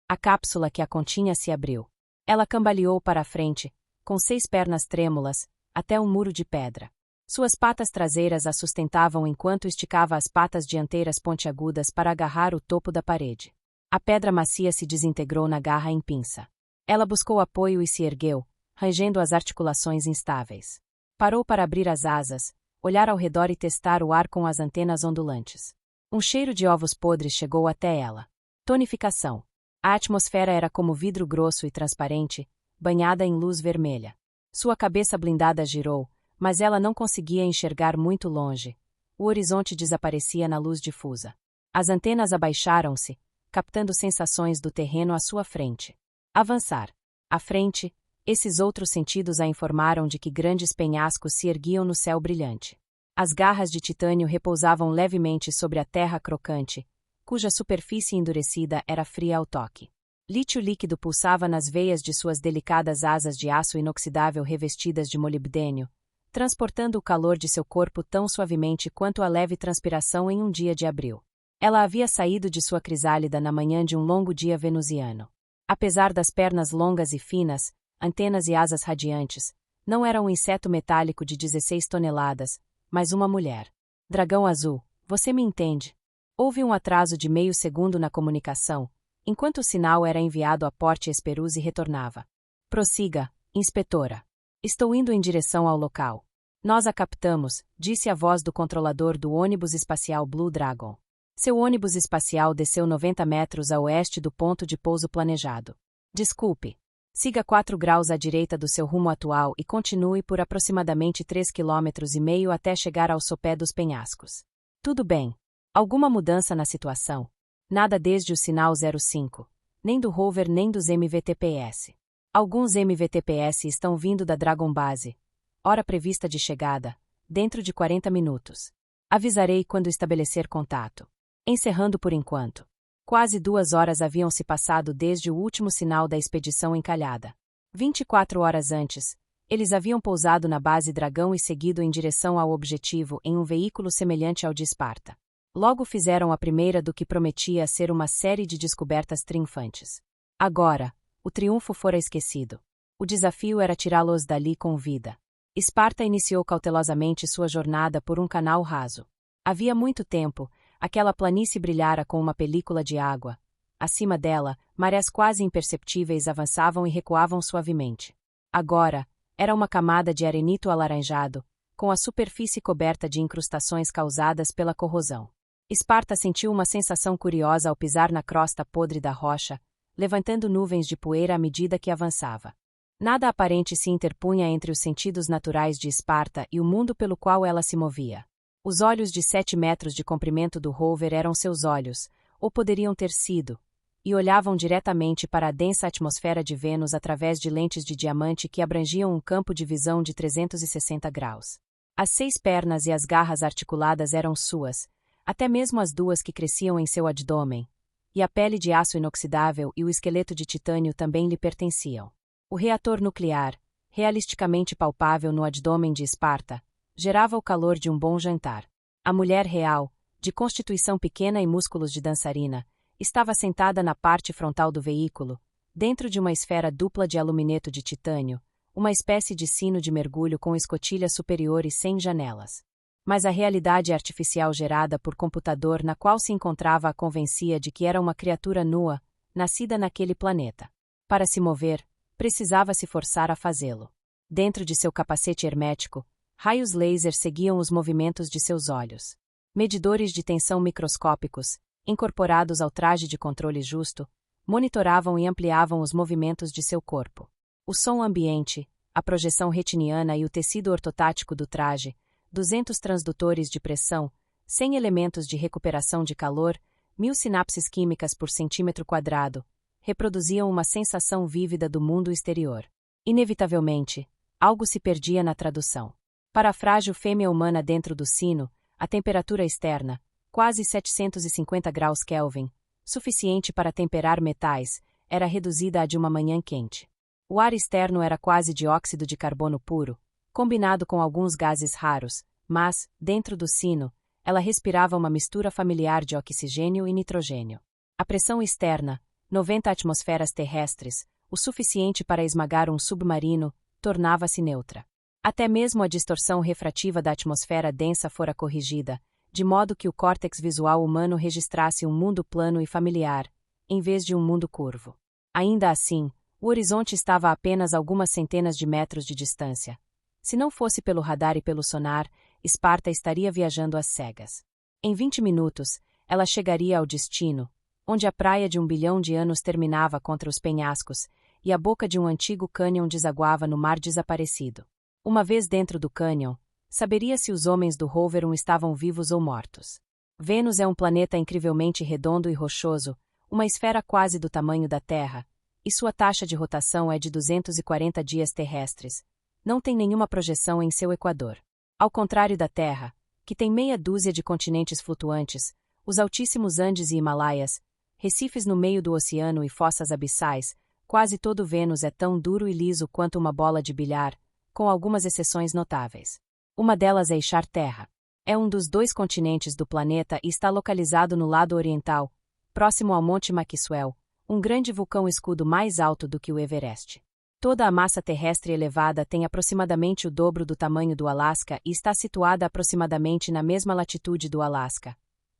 A cápsula que a continha se abriu. Ela cambaleou para a frente, com 6 pernas trêmulas, até um muro de pedra. Suas patas traseiras a sustentavam enquanto esticava as patas dianteiras pontiagudas para agarrar o topo da parede. A pedra macia se desintegrou na garra em pinça. Ela buscou apoio e se ergueu, rangendo as articulações instáveis. Parou para abrir as asas, olhar ao redor e testar o ar com as antenas ondulantes. Um cheiro de ovos podres chegou até ela. Tonificação. A atmosfera era como vidro grosso e transparente, banhada em luz vermelha. Sua cabeça blindada girou, mas ela não conseguia enxergar muito longe. O horizonte desaparecia na luz difusa. As antenas abaixaram-se, captando sensações do terreno à sua frente. Avançar. À frente, esses outros sentidos a informaram de que grandes penhascos se erguiam no céu brilhante. As garras de titânio repousavam levemente sobre a terra crocante, cuja superfície endurecida era fria ao toque. Lítio líquido pulsava nas veias de suas delicadas asas de aço inoxidável revestidas de molibdênio, transportando o calor de seu corpo tão suavemente quanto a leve transpiração em um dia de abril. Ela havia saído de sua crisálida na manhã de um longo dia venusiano. Apesar das pernas longas e finas, antenas e asas radiantes, não era um inseto metálico de 16 toneladas, mas uma mulher. Dragão azul, você me entende? Houve um atraso de meio segundo na comunicação, enquanto o sinal era enviado a Port Hesperus e retornava. Prossiga, inspetora. Estou indo em direção ao local. Nós a captamos, disse a voz do controlador do ônibus espacial Blue Dragon. Seu ônibus espacial desceu 90 metros a oeste do ponto de pouso planejado. Desculpe. Siga 4 graus à direita do seu rumo atual e continue por aproximadamente 3,5 km até chegar ao sopé dos penhascos. Tudo bem. Alguma mudança na situação? Nada desde o sinal 05, nem do rover nem dos MVTPS. Alguns MVTPS estão vindo da Dragon Base. Hora prevista de chegada, dentro de 40 minutos. Avisarei quando estabelecer contato. Encerrando por enquanto. Quase 2 horas haviam se passado desde o último sinal da expedição encalhada. 24 horas antes, eles haviam pousado na base Dragão e seguido em direção ao objetivo em um veículo semelhante ao de Esparta. Logo fizeram a primeira do que prometia ser uma série de descobertas triunfantes. Agora, o triunfo fora esquecido. O desafio era tirá-los dali com vida. Esparta iniciou cautelosamente sua jornada por um canal raso. Havia muito tempo, aquela planície brilhara com uma película de água. Acima dela, marés quase imperceptíveis avançavam e recuavam suavemente. Agora, era uma camada de arenito alaranjado, com a superfície coberta de incrustações causadas pela corrosão. Esparta sentiu uma sensação curiosa ao pisar na crosta podre da rocha, levantando nuvens de poeira à medida que avançava. Nada aparente se interpunha entre os sentidos naturais de Esparta e o mundo pelo qual ela se movia. Os olhos de 7 metros de comprimento do rover eram seus olhos, ou poderiam ter sido, e olhavam diretamente para a densa atmosfera de Vênus através de lentes de diamante que abrangiam um campo de visão de 360 graus. As 6 pernas e as garras articuladas eram suas, até mesmo as 2 que cresciam em seu abdômen, e a pele de aço inoxidável e o esqueleto de titânio também lhe pertenciam. O reator nuclear, realisticamente palpável no abdômen de Esparta, gerava o calor de um bom jantar. A mulher real, de constituição pequena e músculos de dançarina, estava sentada na parte frontal do veículo, dentro de uma esfera dupla de alumineto de titânio, uma espécie de sino de mergulho com escotilhas superiores sem janelas. Mas a realidade artificial gerada por computador na qual se encontrava a convencia de que era uma criatura nua, nascida naquele planeta. Para se mover, precisava se forçar a fazê-lo. Dentro de seu capacete hermético, raios laser seguiam os movimentos de seus olhos. Medidores de tensão microscópicos, incorporados ao traje de controle justo, monitoravam e ampliavam os movimentos de seu corpo. O som ambiente, a projeção retiniana e o tecido ortotático do traje, 200 transdutores de pressão, 100 elementos de recuperação de calor, 1000 sinapses químicas por centímetro quadrado, reproduziam uma sensação vívida do mundo exterior. Inevitavelmente, algo se perdia na tradução. Para a frágil fêmea humana dentro do sino, a temperatura externa, quase 750 graus Kelvin, suficiente para temperar metais, era reduzida à de uma manhã quente. O ar externo era quase dióxido de carbono puro, combinado com alguns gases raros, mas, dentro do sino, ela respirava uma mistura familiar de oxigênio e nitrogênio. A pressão externa, 90 atmosferas terrestres, o suficiente para esmagar um submarino, tornava-se neutra. Até mesmo a distorção refrativa da atmosfera densa fora corrigida, de modo que o córtex visual humano registrasse um mundo plano e familiar, em vez de um mundo curvo. Ainda assim, o horizonte estava a apenas algumas centenas de metros de distância. Se não fosse pelo radar e pelo sonar, Esparta estaria viajando às cegas. Em 20 minutos, ela chegaria ao destino, onde a praia de 1 bilhão de anos terminava contra os penhascos, e a boca de um antigo cânion desaguava no mar desaparecido. Uma vez dentro do cânion, saberia se os homens do rover estavam vivos ou mortos. Vênus é um planeta incrivelmente redondo e rochoso, uma esfera quase do tamanho da Terra, e sua taxa de rotação é de 240 dias terrestres. Não tem nenhuma projeção em seu equador. Ao contrário da Terra, que tem meia dúzia de continentes flutuantes, os altíssimos Andes e Himalaias, recifes no meio do oceano e fossas abissais, quase todo Vênus é tão duro e liso quanto uma bola de bilhar, com algumas exceções notáveis. Uma delas é Ishar Terra. É um dos 2 continentes do planeta e está localizado no lado oriental, próximo ao Monte Maxwell, um grande vulcão escudo mais alto do que o Everest. Toda a massa terrestre elevada tem aproximadamente o dobro do tamanho do Alasca e está situada aproximadamente na mesma latitude do Alasca.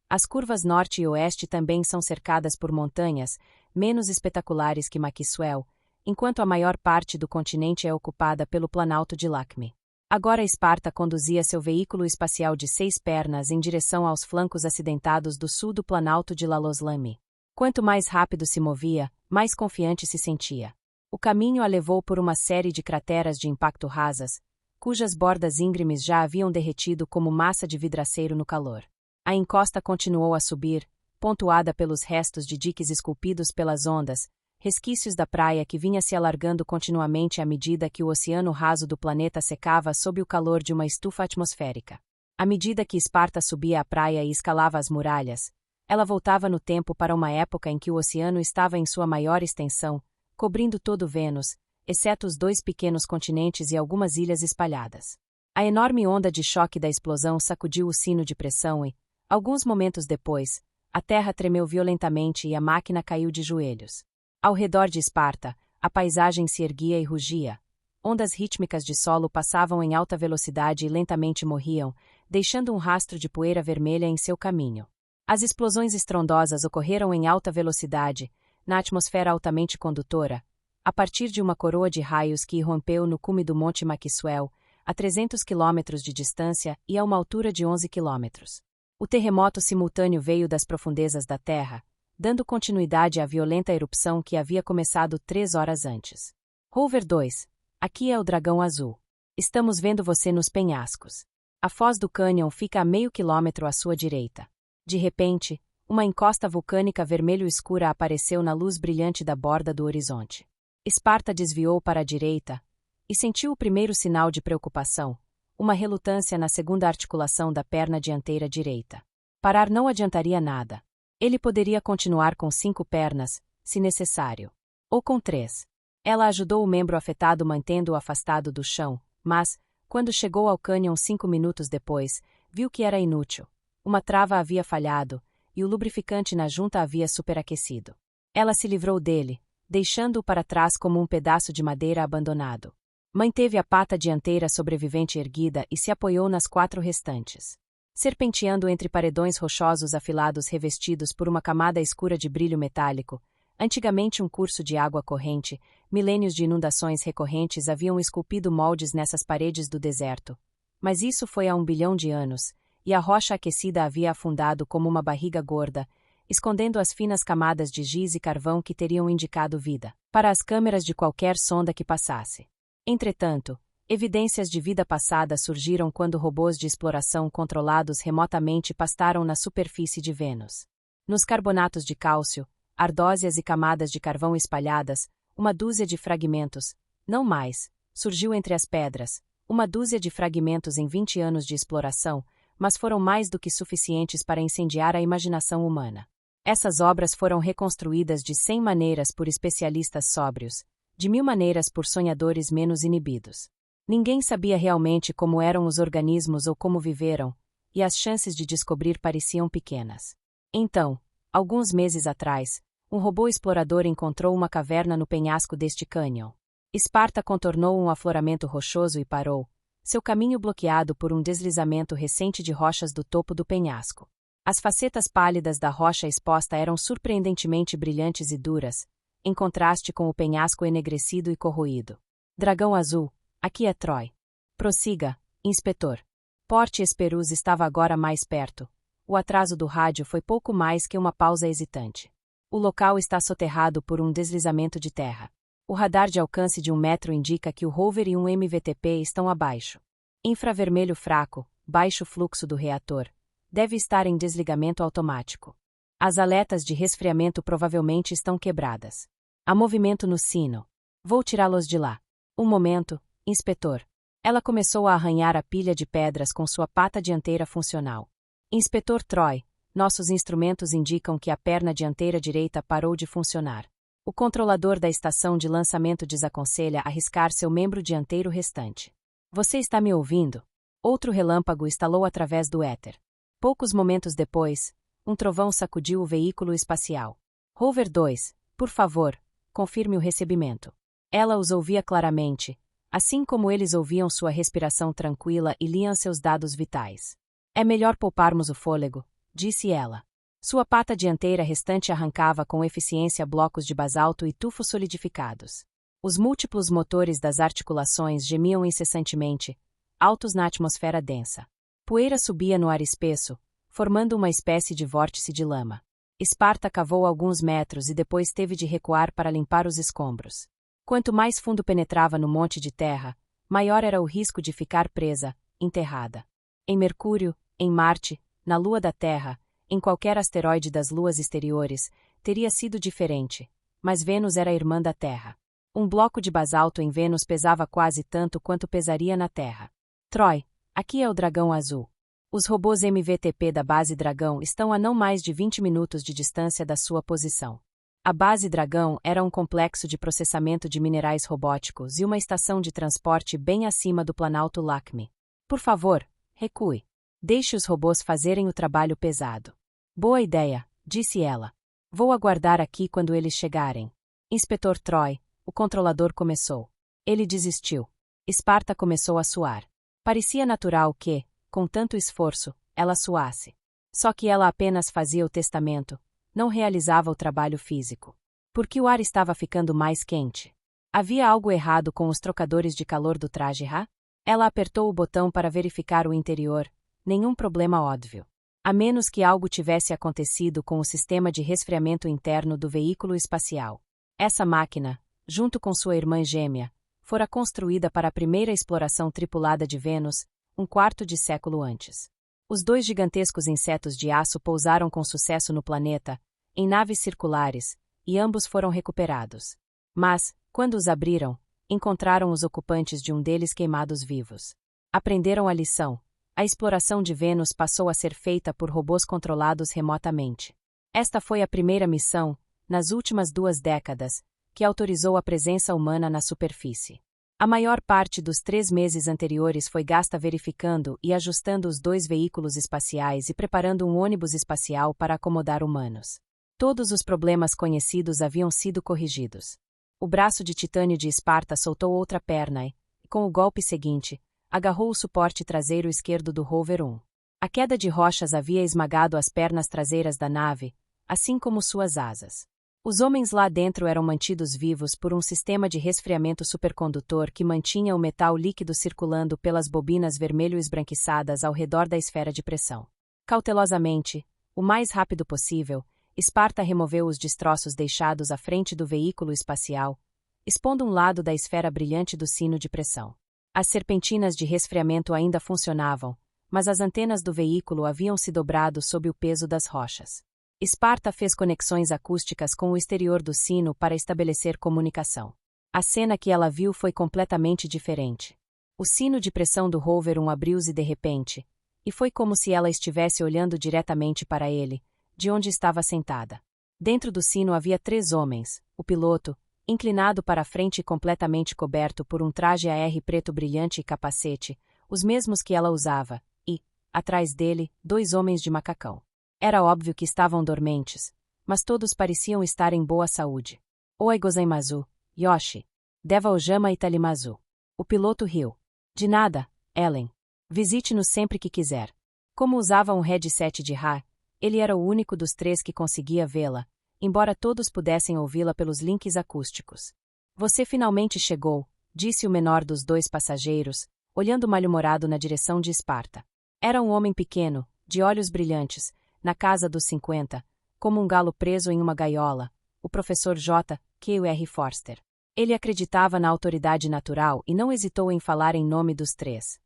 As curvas norte e oeste também são cercadas por montanhas, menos espetaculares que Maxwell, enquanto a maior parte do continente é ocupada pelo Planalto de Lakme. Agora Esparta conduzia seu veículo espacial de 6 pernas em direção aos flancos acidentados do sul do Planalto de Laloslami. Quanto mais rápido se movia, mais confiante se sentia. O caminho a levou por uma série de crateras de impacto rasas, cujas bordas íngremes já haviam derretido como massa de vidraceiro no calor. A encosta continuou a subir, pontuada pelos restos de diques esculpidos pelas ondas, resquícios da praia que vinha se alargando continuamente à medida que o oceano raso do planeta secava sob o calor de uma estufa atmosférica. À medida que Esparta subia a praia e escalava as muralhas, ela voltava no tempo para uma época em que o oceano estava em sua maior extensão, cobrindo todo Vênus, exceto os 2 pequenos continentes e algumas ilhas espalhadas. A enorme onda de choque da explosão sacudiu o sino de pressão e, alguns momentos depois, a terra tremeu violentamente e a máquina caiu de joelhos. Ao redor de Esparta, a paisagem se erguia e rugia. Ondas rítmicas de solo passavam em alta velocidade e lentamente morriam, deixando um rastro de poeira vermelha em seu caminho. As explosões estrondosas ocorreram em alta velocidade, na atmosfera altamente condutora, a partir de uma coroa de raios que irrompeu no cume do Monte Maxwell, a 300 quilômetros de distância e a uma altura de 11 quilômetros. O terremoto simultâneo veio das profundezas da Terra, dando continuidade à violenta erupção que havia começado 3 horas antes. Rover 2. Aqui é o dragão azul. Estamos vendo você nos penhascos. A foz do cânion fica a meio quilômetro à sua direita. De repente, uma encosta vulcânica vermelho escura apareceu na luz brilhante da borda do horizonte. Esparta desviou para a direita e sentiu o primeiro sinal de preocupação, uma relutância na segunda articulação da perna dianteira direita. Parar não adiantaria nada. Ele poderia continuar com 5 pernas, se necessário. Ou com 3. Ela ajudou o membro afetado mantendo-o afastado do chão, mas, quando chegou ao cânion 5 minutos depois, viu que era inútil. Uma trava havia falhado, e o lubrificante na junta havia superaquecido. Ela se livrou dele, deixando-o para trás como um pedaço de madeira abandonado. Manteve a pata dianteira sobrevivente erguida e se apoiou nas 4 restantes. Serpenteando entre paredões rochosos afilados revestidos por uma camada escura de brilho metálico, antigamente um curso de água corrente, milênios de inundações recorrentes haviam esculpido moldes nessas paredes do deserto. Mas isso foi há 1 bilhão de anos, e a rocha aquecida havia afundado como uma barriga gorda, escondendo as finas camadas de giz e carvão que teriam indicado vida para as câmeras de qualquer sonda que passasse. Entretanto, evidências de vida passada surgiram quando robôs de exploração controlados remotamente pastaram na superfície de Vênus. Nos carbonatos de cálcio, ardósias e camadas de carvão espalhadas, uma dúzia de fragmentos, não mais, surgiu entre as pedras, uma dúzia de fragmentos em 20 anos de exploração, mas foram mais do que suficientes para incendiar a imaginação humana. Essas obras foram reconstruídas de 100 maneiras por especialistas sóbrios, de 1000 maneiras por sonhadores menos inibidos. Ninguém sabia realmente como eram os organismos ou como viveram, e as chances de descobrir pareciam pequenas. Então, alguns meses atrás, um robô explorador encontrou uma caverna no penhasco deste cânion. Esparta contornou um afloramento rochoso e parou, seu caminho bloqueado por um deslizamento recente de rochas do topo do penhasco. As facetas pálidas da rocha exposta eram surpreendentemente brilhantes e duras, em contraste com o penhasco enegrecido e corroído. Dragão azul, aqui é Troy. Prossiga, inspetor. Port Esperus estava agora mais perto. O atraso do rádio foi pouco mais que uma pausa hesitante. O local está soterrado por um deslizamento de terra. O radar de alcance de 1 metro indica que o rover e um MVTP estão abaixo. Infravermelho fraco, baixo fluxo do reator. Deve estar em desligamento automático. As aletas de resfriamento provavelmente estão quebradas. Há movimento no sino. Vou tirá-los de lá. Um momento, inspetor. Ela começou a arranhar a pilha de pedras com sua pata dianteira funcional. Inspetor Troy, nossos instrumentos indicam que a perna dianteira direita parou de funcionar. O controlador da estação de lançamento desaconselha arriscar seu membro dianteiro restante. Você está me ouvindo? Outro relâmpago estalou através do éter. Poucos momentos depois, um trovão sacudiu o veículo espacial. Rover 2, por favor, confirme o recebimento. Ela os ouvia claramente, assim como eles ouviam sua respiração tranquila e liam seus dados vitais. É melhor pouparmos o fôlego, disse ela. Sua pata dianteira restante arrancava com eficiência blocos de basalto e tufos solidificados. Os múltiplos motores das articulações gemiam incessantemente, altos na atmosfera densa. Poeira subia no ar espesso, formando uma espécie de vórtice de lama. Esparta cavou alguns metros e depois teve de recuar para limpar os escombros. Quanto mais fundo penetrava no monte de terra, maior era o risco de ficar presa, enterrada. Em Mercúrio, em Marte, na Lua da Terra, em qualquer asteroide das luas exteriores, teria sido diferente, mas Vênus era irmã da Terra. Um bloco de basalto em Vênus pesava quase tanto quanto pesaria na Terra. Troy, aqui é o dragão azul. Os robôs MVTP da base Dragão estão a não mais de 20 minutos de distância da sua posição. A base Dragão era um complexo de processamento de minerais robóticos e uma estação de transporte bem acima do Planalto Lakme. Por favor, recue. Deixe os robôs fazerem o trabalho pesado. Boa ideia, disse ela. Vou aguardar aqui quando eles chegarem. Inspetor Troy, o controlador começou. Ele desistiu. Esparta começou a suar. Parecia natural que, com tanto esforço, ela suasse. Só que ela apenas fazia o testamento, não realizava o trabalho físico. Porque o ar estava ficando mais quente. Havia algo errado com os trocadores de calor do traje Ra? Ela apertou o botão para verificar o interior. Nenhum problema óbvio. A menos que algo tivesse acontecido com o sistema de resfriamento interno do veículo espacial. Essa máquina, junto com sua irmã gêmea, fora construída para a primeira exploração tripulada de Vênus, um quarto de século antes. Os 2 gigantescos insetos de aço pousaram com sucesso no planeta, em naves circulares, e ambos foram recuperados. Mas, quando os abriram, encontraram os ocupantes de um deles queimados vivos. Aprenderam a lição. A exploração de Vênus passou a ser feita por robôs controlados remotamente. Esta foi a primeira missão, nas últimas 2 décadas, que autorizou a presença humana na superfície. A maior parte dos 3 meses anteriores foi gasta verificando e ajustando os 2 veículos espaciais e preparando um ônibus espacial para acomodar humanos. Todos os problemas conhecidos haviam sido corrigidos. O braço de titânio de Esparta soltou outra perna e, com o golpe seguinte, agarrou o suporte traseiro esquerdo do Rover 1. A queda de rochas havia esmagado as pernas traseiras da nave, assim como suas asas. Os homens lá dentro eram mantidos vivos por um sistema de resfriamento supercondutor que mantinha o metal líquido circulando pelas bobinas vermelho-esbranquiçadas ao redor da esfera de pressão. Cautelosamente, o mais rápido possível, Esparta removeu os destroços deixados à frente do veículo espacial, expondo um lado da esfera brilhante do sino de pressão. As serpentinas de resfriamento ainda funcionavam, mas as antenas do veículo haviam se dobrado sob o peso das rochas. Esparta fez conexões acústicas com o exterior do sino para estabelecer comunicação. A cena que ela viu foi completamente diferente. O sino de pressão do Rover 1 abriu-se de repente, e foi como se ela estivesse olhando diretamente para ele, de onde estava sentada. Dentro do sino havia 3 homens, o piloto, inclinado para a frente e completamente coberto por um traje AR preto brilhante e capacete, os mesmos que ela usava, e, atrás dele, 2 homens de macacão. Era óbvio que estavam dormentes, mas todos pareciam estar em boa saúde. Oi gozaimasu, Yoshi. Deva Ojama Italimasu. O piloto riu. De nada, Ellen. Visite-nos sempre que quiser. Como usava um headset de Ra, ele era o único dos 3 que conseguia vê-la, embora todos pudessem ouvi-la pelos links acústicos. Você finalmente chegou, disse o menor dos 2 passageiros, olhando mal-humorado na direção de Esparta. Era um homem pequeno, de olhos brilhantes, na casa dos 50, como um galo preso em uma gaiola, o professor J. Q.R. Forster. Ele acreditava na autoridade natural e não hesitou em falar em nome dos 3.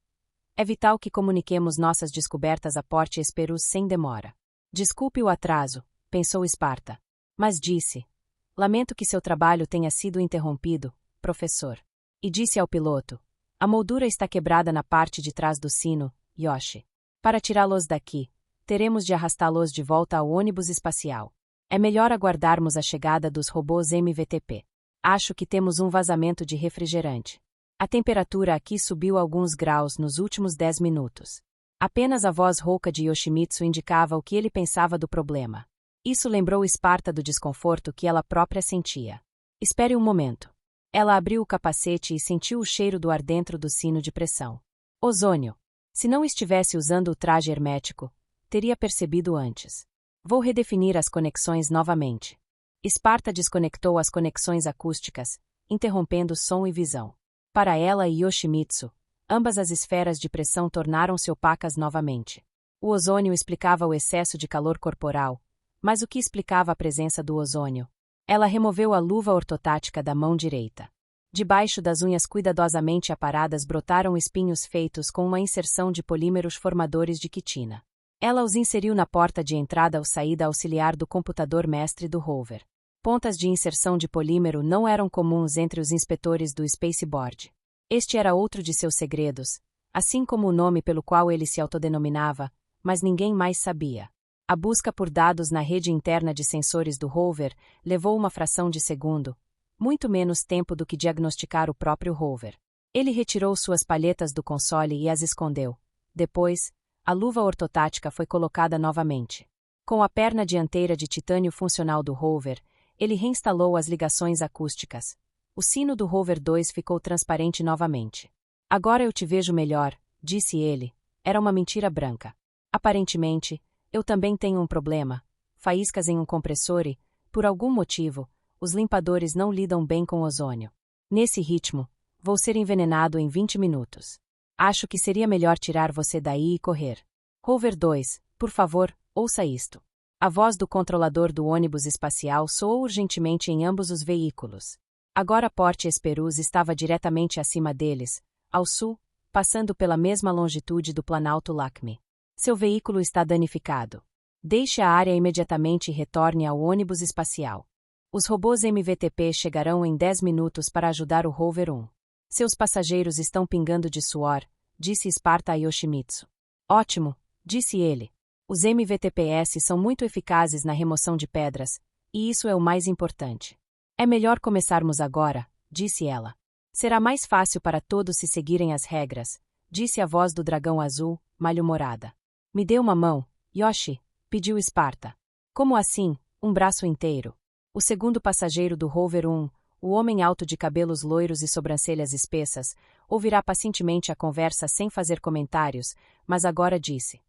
É vital que comuniquemos nossas descobertas a Porte Esperus sem demora. Desculpe o atraso, pensou Esparta. Mas disse: lamento que seu trabalho tenha sido interrompido, professor. E disse ao piloto: a moldura está quebrada na parte de trás do sino, Yoshi. Para tirá-los daqui, teremos de arrastá-los de volta ao ônibus espacial. É melhor aguardarmos a chegada dos robôs MVTP. Acho que temos um vazamento de refrigerante. A temperatura aqui subiu alguns graus nos últimos 10 minutos. Apenas a voz rouca de Yoshimitsu indicava o que ele pensava do problema. Isso lembrou Esparta do desconforto que ela própria sentia. Espere um momento. Ela abriu o capacete e sentiu o cheiro do ar dentro do sino de pressão. Ozônio. Se não estivesse usando o traje hermético, teria percebido antes. Vou redefinir as conexões novamente. Esparta desconectou as conexões acústicas, interrompendo som e visão. Para ela e Yoshimitsu, ambas as esferas de pressão tornaram-se opacas novamente. O ozônio explicava o excesso de calor corporal, mas o que explicava a presença do ozônio? Ela removeu a luva ortotática da mão direita. Debaixo das unhas cuidadosamente aparadas brotaram espinhos feitos com uma inserção de polímeros formadores de quitina. Ela os inseriu na porta de entrada ou saída auxiliar do computador mestre do rover. Pontas de inserção de polímero não eram comuns entre os inspetores do Spaceboard. Este era outro de seus segredos, assim como o nome pelo qual ele se autodenominava, mas ninguém mais sabia. A busca por dados na rede interna de sensores do rover levou uma fração de segundo, muito menos tempo do que diagnosticar o próprio rover. Ele retirou suas palhetas do console e as escondeu. Depois, a luva ortotática foi colocada novamente. Com a perna dianteira de titânio funcional do rover, ele reinstalou as ligações acústicas. O sino do rover 2 ficou transparente novamente. Agora eu te vejo melhor, disse ele. Era uma mentira branca. Aparentemente, eu também tenho um problema. Faíscas em um compressor e, por algum motivo, os limpadores não lidam bem com ozônio. Nesse ritmo, vou ser envenenado em 20 minutos. Acho que seria melhor tirar você daí e correr. Rover 2, por favor, ouça isto. A voz do controlador do ônibus espacial soou urgentemente em ambos os veículos. Agora Port Esperus estava diretamente acima deles, ao sul, passando pela mesma longitude do Planalto Lacme. Seu veículo está danificado. Deixe a área imediatamente e retorne ao ônibus espacial. Os robôs MVTP chegarão em 10 minutos para ajudar o Rover 1. Seus passageiros estão pingando de suor, disse Sparta a Yoshimitsu. Ótimo, disse ele. Os MVTPS são muito eficazes na remoção de pedras, e isso é o mais importante. É melhor começarmos agora, disse ela. Será mais fácil para todos se seguirem as regras, disse a voz do dragão azul, mal-humorada. Me dê uma mão, Yoshi, pediu Sparta. Como assim, um braço inteiro? O segundo passageiro do Rover 1, o homem alto de cabelos loiros e sobrancelhas espessas, ouvirá pacientemente a conversa sem fazer comentários, mas agora disse.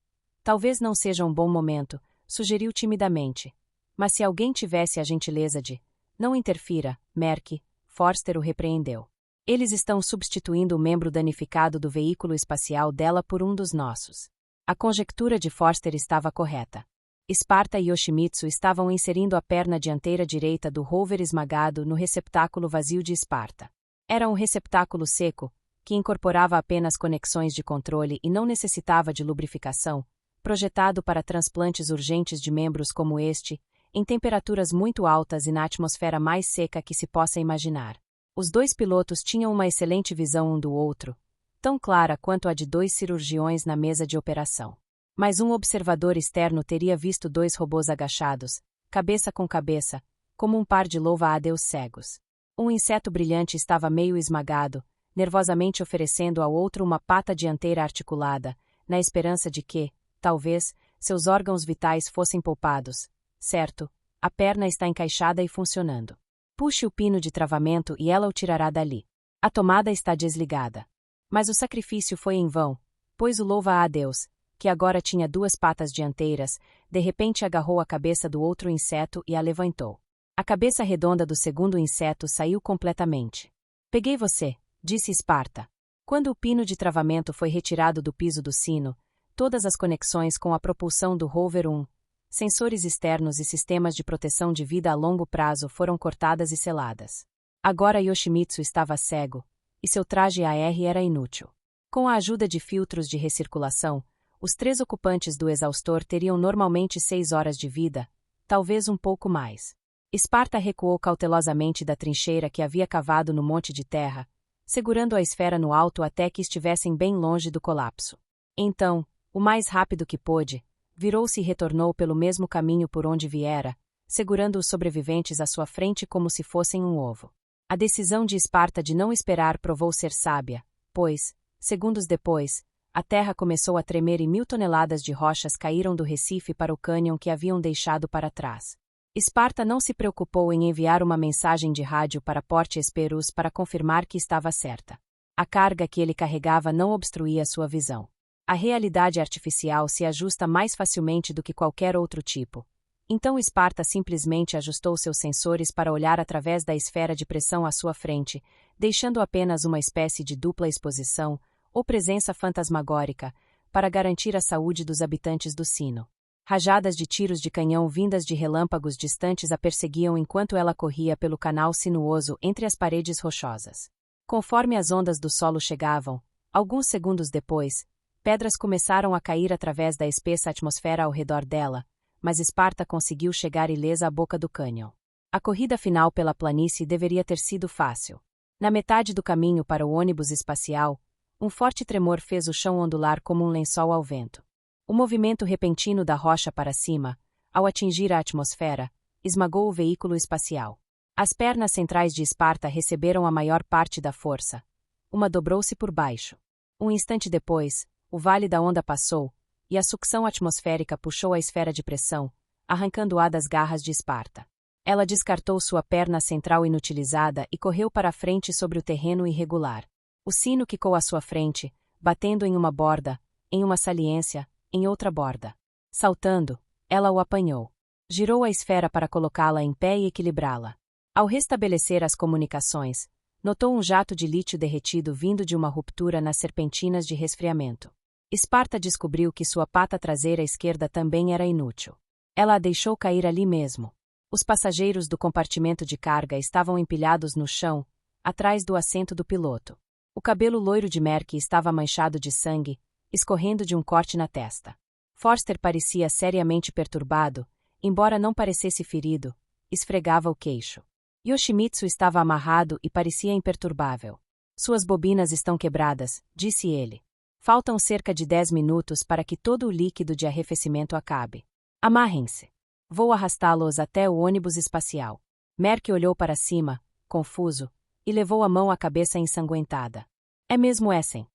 Talvez não seja um bom momento, sugeriu timidamente. Mas se alguém tivesse a gentileza de... Não interfira, Merk, Forster o repreendeu. Eles estão substituindo o membro danificado do veículo espacial dela por um dos nossos. A conjectura de Forster estava correta. Sparta e Yoshimitsu estavam inserindo a perna dianteira direita do rover esmagado no receptáculo vazio de Sparta. Era um receptáculo seco, que incorporava apenas conexões de controle e não necessitava de lubrificação, projetado para transplantes urgentes de membros como este, em temperaturas muito altas e na atmosfera mais seca que se possa imaginar. Os dois pilotos tinham uma excelente visão um do outro, tão clara quanto a de dois cirurgiões na mesa de operação. Mas um observador externo teria visto dois robôs agachados, cabeça com cabeça, como um par de louva-a-Deus cegos. Um inseto brilhante estava meio esmagado, nervosamente oferecendo ao outro uma pata dianteira articulada, na esperança de que, talvez, seus órgãos vitais fossem poupados. Certo, a perna está encaixada e funcionando. Puxe o pino de travamento e ela o tirará dali. A tomada está desligada. Mas o sacrifício foi em vão, pois o louva-a-Deus, que agora tinha duas patas dianteiras, de repente agarrou a cabeça do outro inseto e a levantou. A cabeça redonda do segundo inseto saiu completamente. Peguei você, disse Sparta. Quando o pino de travamento foi retirado do piso do sino, todas as conexões com a propulsão do Rover 1, sensores externos e sistemas de proteção de vida a longo prazo foram cortadas e seladas. Agora Yoshimitsu estava cego, e seu traje AR era inútil. Com a ajuda de filtros de recirculação, os 3 ocupantes do exaustor teriam normalmente 6 horas de vida, talvez um pouco mais. Sparta recuou cautelosamente da trincheira que havia cavado no monte de terra, segurando a esfera no alto até que estivessem bem longe do colapso. Então, o mais rápido que pôde, virou-se e retornou pelo mesmo caminho por onde viera, segurando os sobreviventes à sua frente como se fossem um ovo. A decisão de Sparta de não esperar provou ser sábia, pois, segundos depois, a terra começou a tremer e 1000 toneladas de rochas caíram do Recife para o cânion que haviam deixado para trás. Sparta não se preocupou em enviar uma mensagem de rádio para Port Esperus para confirmar que estava certa. A carga que ele carregava não obstruía sua visão. A realidade artificial se ajusta mais facilmente do que qualquer outro tipo. Então Sparta simplesmente ajustou seus sensores para olhar através da esfera de pressão à sua frente, deixando apenas uma espécie de dupla exposição, ou presença fantasmagórica, para garantir a saúde dos habitantes do sino. Rajadas de tiros de canhão vindas de relâmpagos distantes a perseguiam enquanto ela corria pelo canal sinuoso entre as paredes rochosas. Conforme as ondas do solo chegavam, alguns segundos depois, Pedras começaram a cair através da espessa atmosfera ao redor dela, mas Esparta conseguiu chegar ilesa à boca do cânion. A corrida final pela planície deveria ter sido fácil. Na metade do caminho para o ônibus espacial, um forte tremor fez o chão ondular como um lençol ao vento. O movimento repentino da rocha para cima, ao atingir a atmosfera, esmagou o veículo espacial. As pernas centrais de Esparta receberam a maior parte da força. Uma dobrou-se por baixo. Um instante depois, o vale da onda passou, e a sucção atmosférica puxou a esfera de pressão, arrancando-a das garras de Esparta. Ela descartou sua perna central inutilizada e correu para a frente sobre o terreno irregular. O sino quicou à sua frente, batendo em uma borda, em uma saliência, em outra borda. Saltando, ela o apanhou. Girou a esfera para colocá-la em pé e equilibrá-la. Ao restabelecer as comunicações, notou um jato de lítio derretido vindo de uma ruptura nas serpentinas de resfriamento. Esparta descobriu que sua pata traseira esquerda também era inútil. Ela a deixou cair ali mesmo. Os passageiros do compartimento de carga estavam empilhados no chão, atrás do assento do piloto. O cabelo loiro de Merck estava manchado de sangue, escorrendo de um corte na testa. Forster parecia seriamente perturbado, embora não parecesse ferido, esfregava o queixo. Yoshimitsu estava amarrado e parecia imperturbável. Suas bobinas estão quebradas, disse ele. Faltam cerca de 10 minutos para que todo o líquido de arrefecimento acabe. Amarrem-se. Vou arrastá-los até o ônibus espacial. Merck olhou para cima, confuso, e levou a mão à cabeça ensanguentada. É mesmo Essen.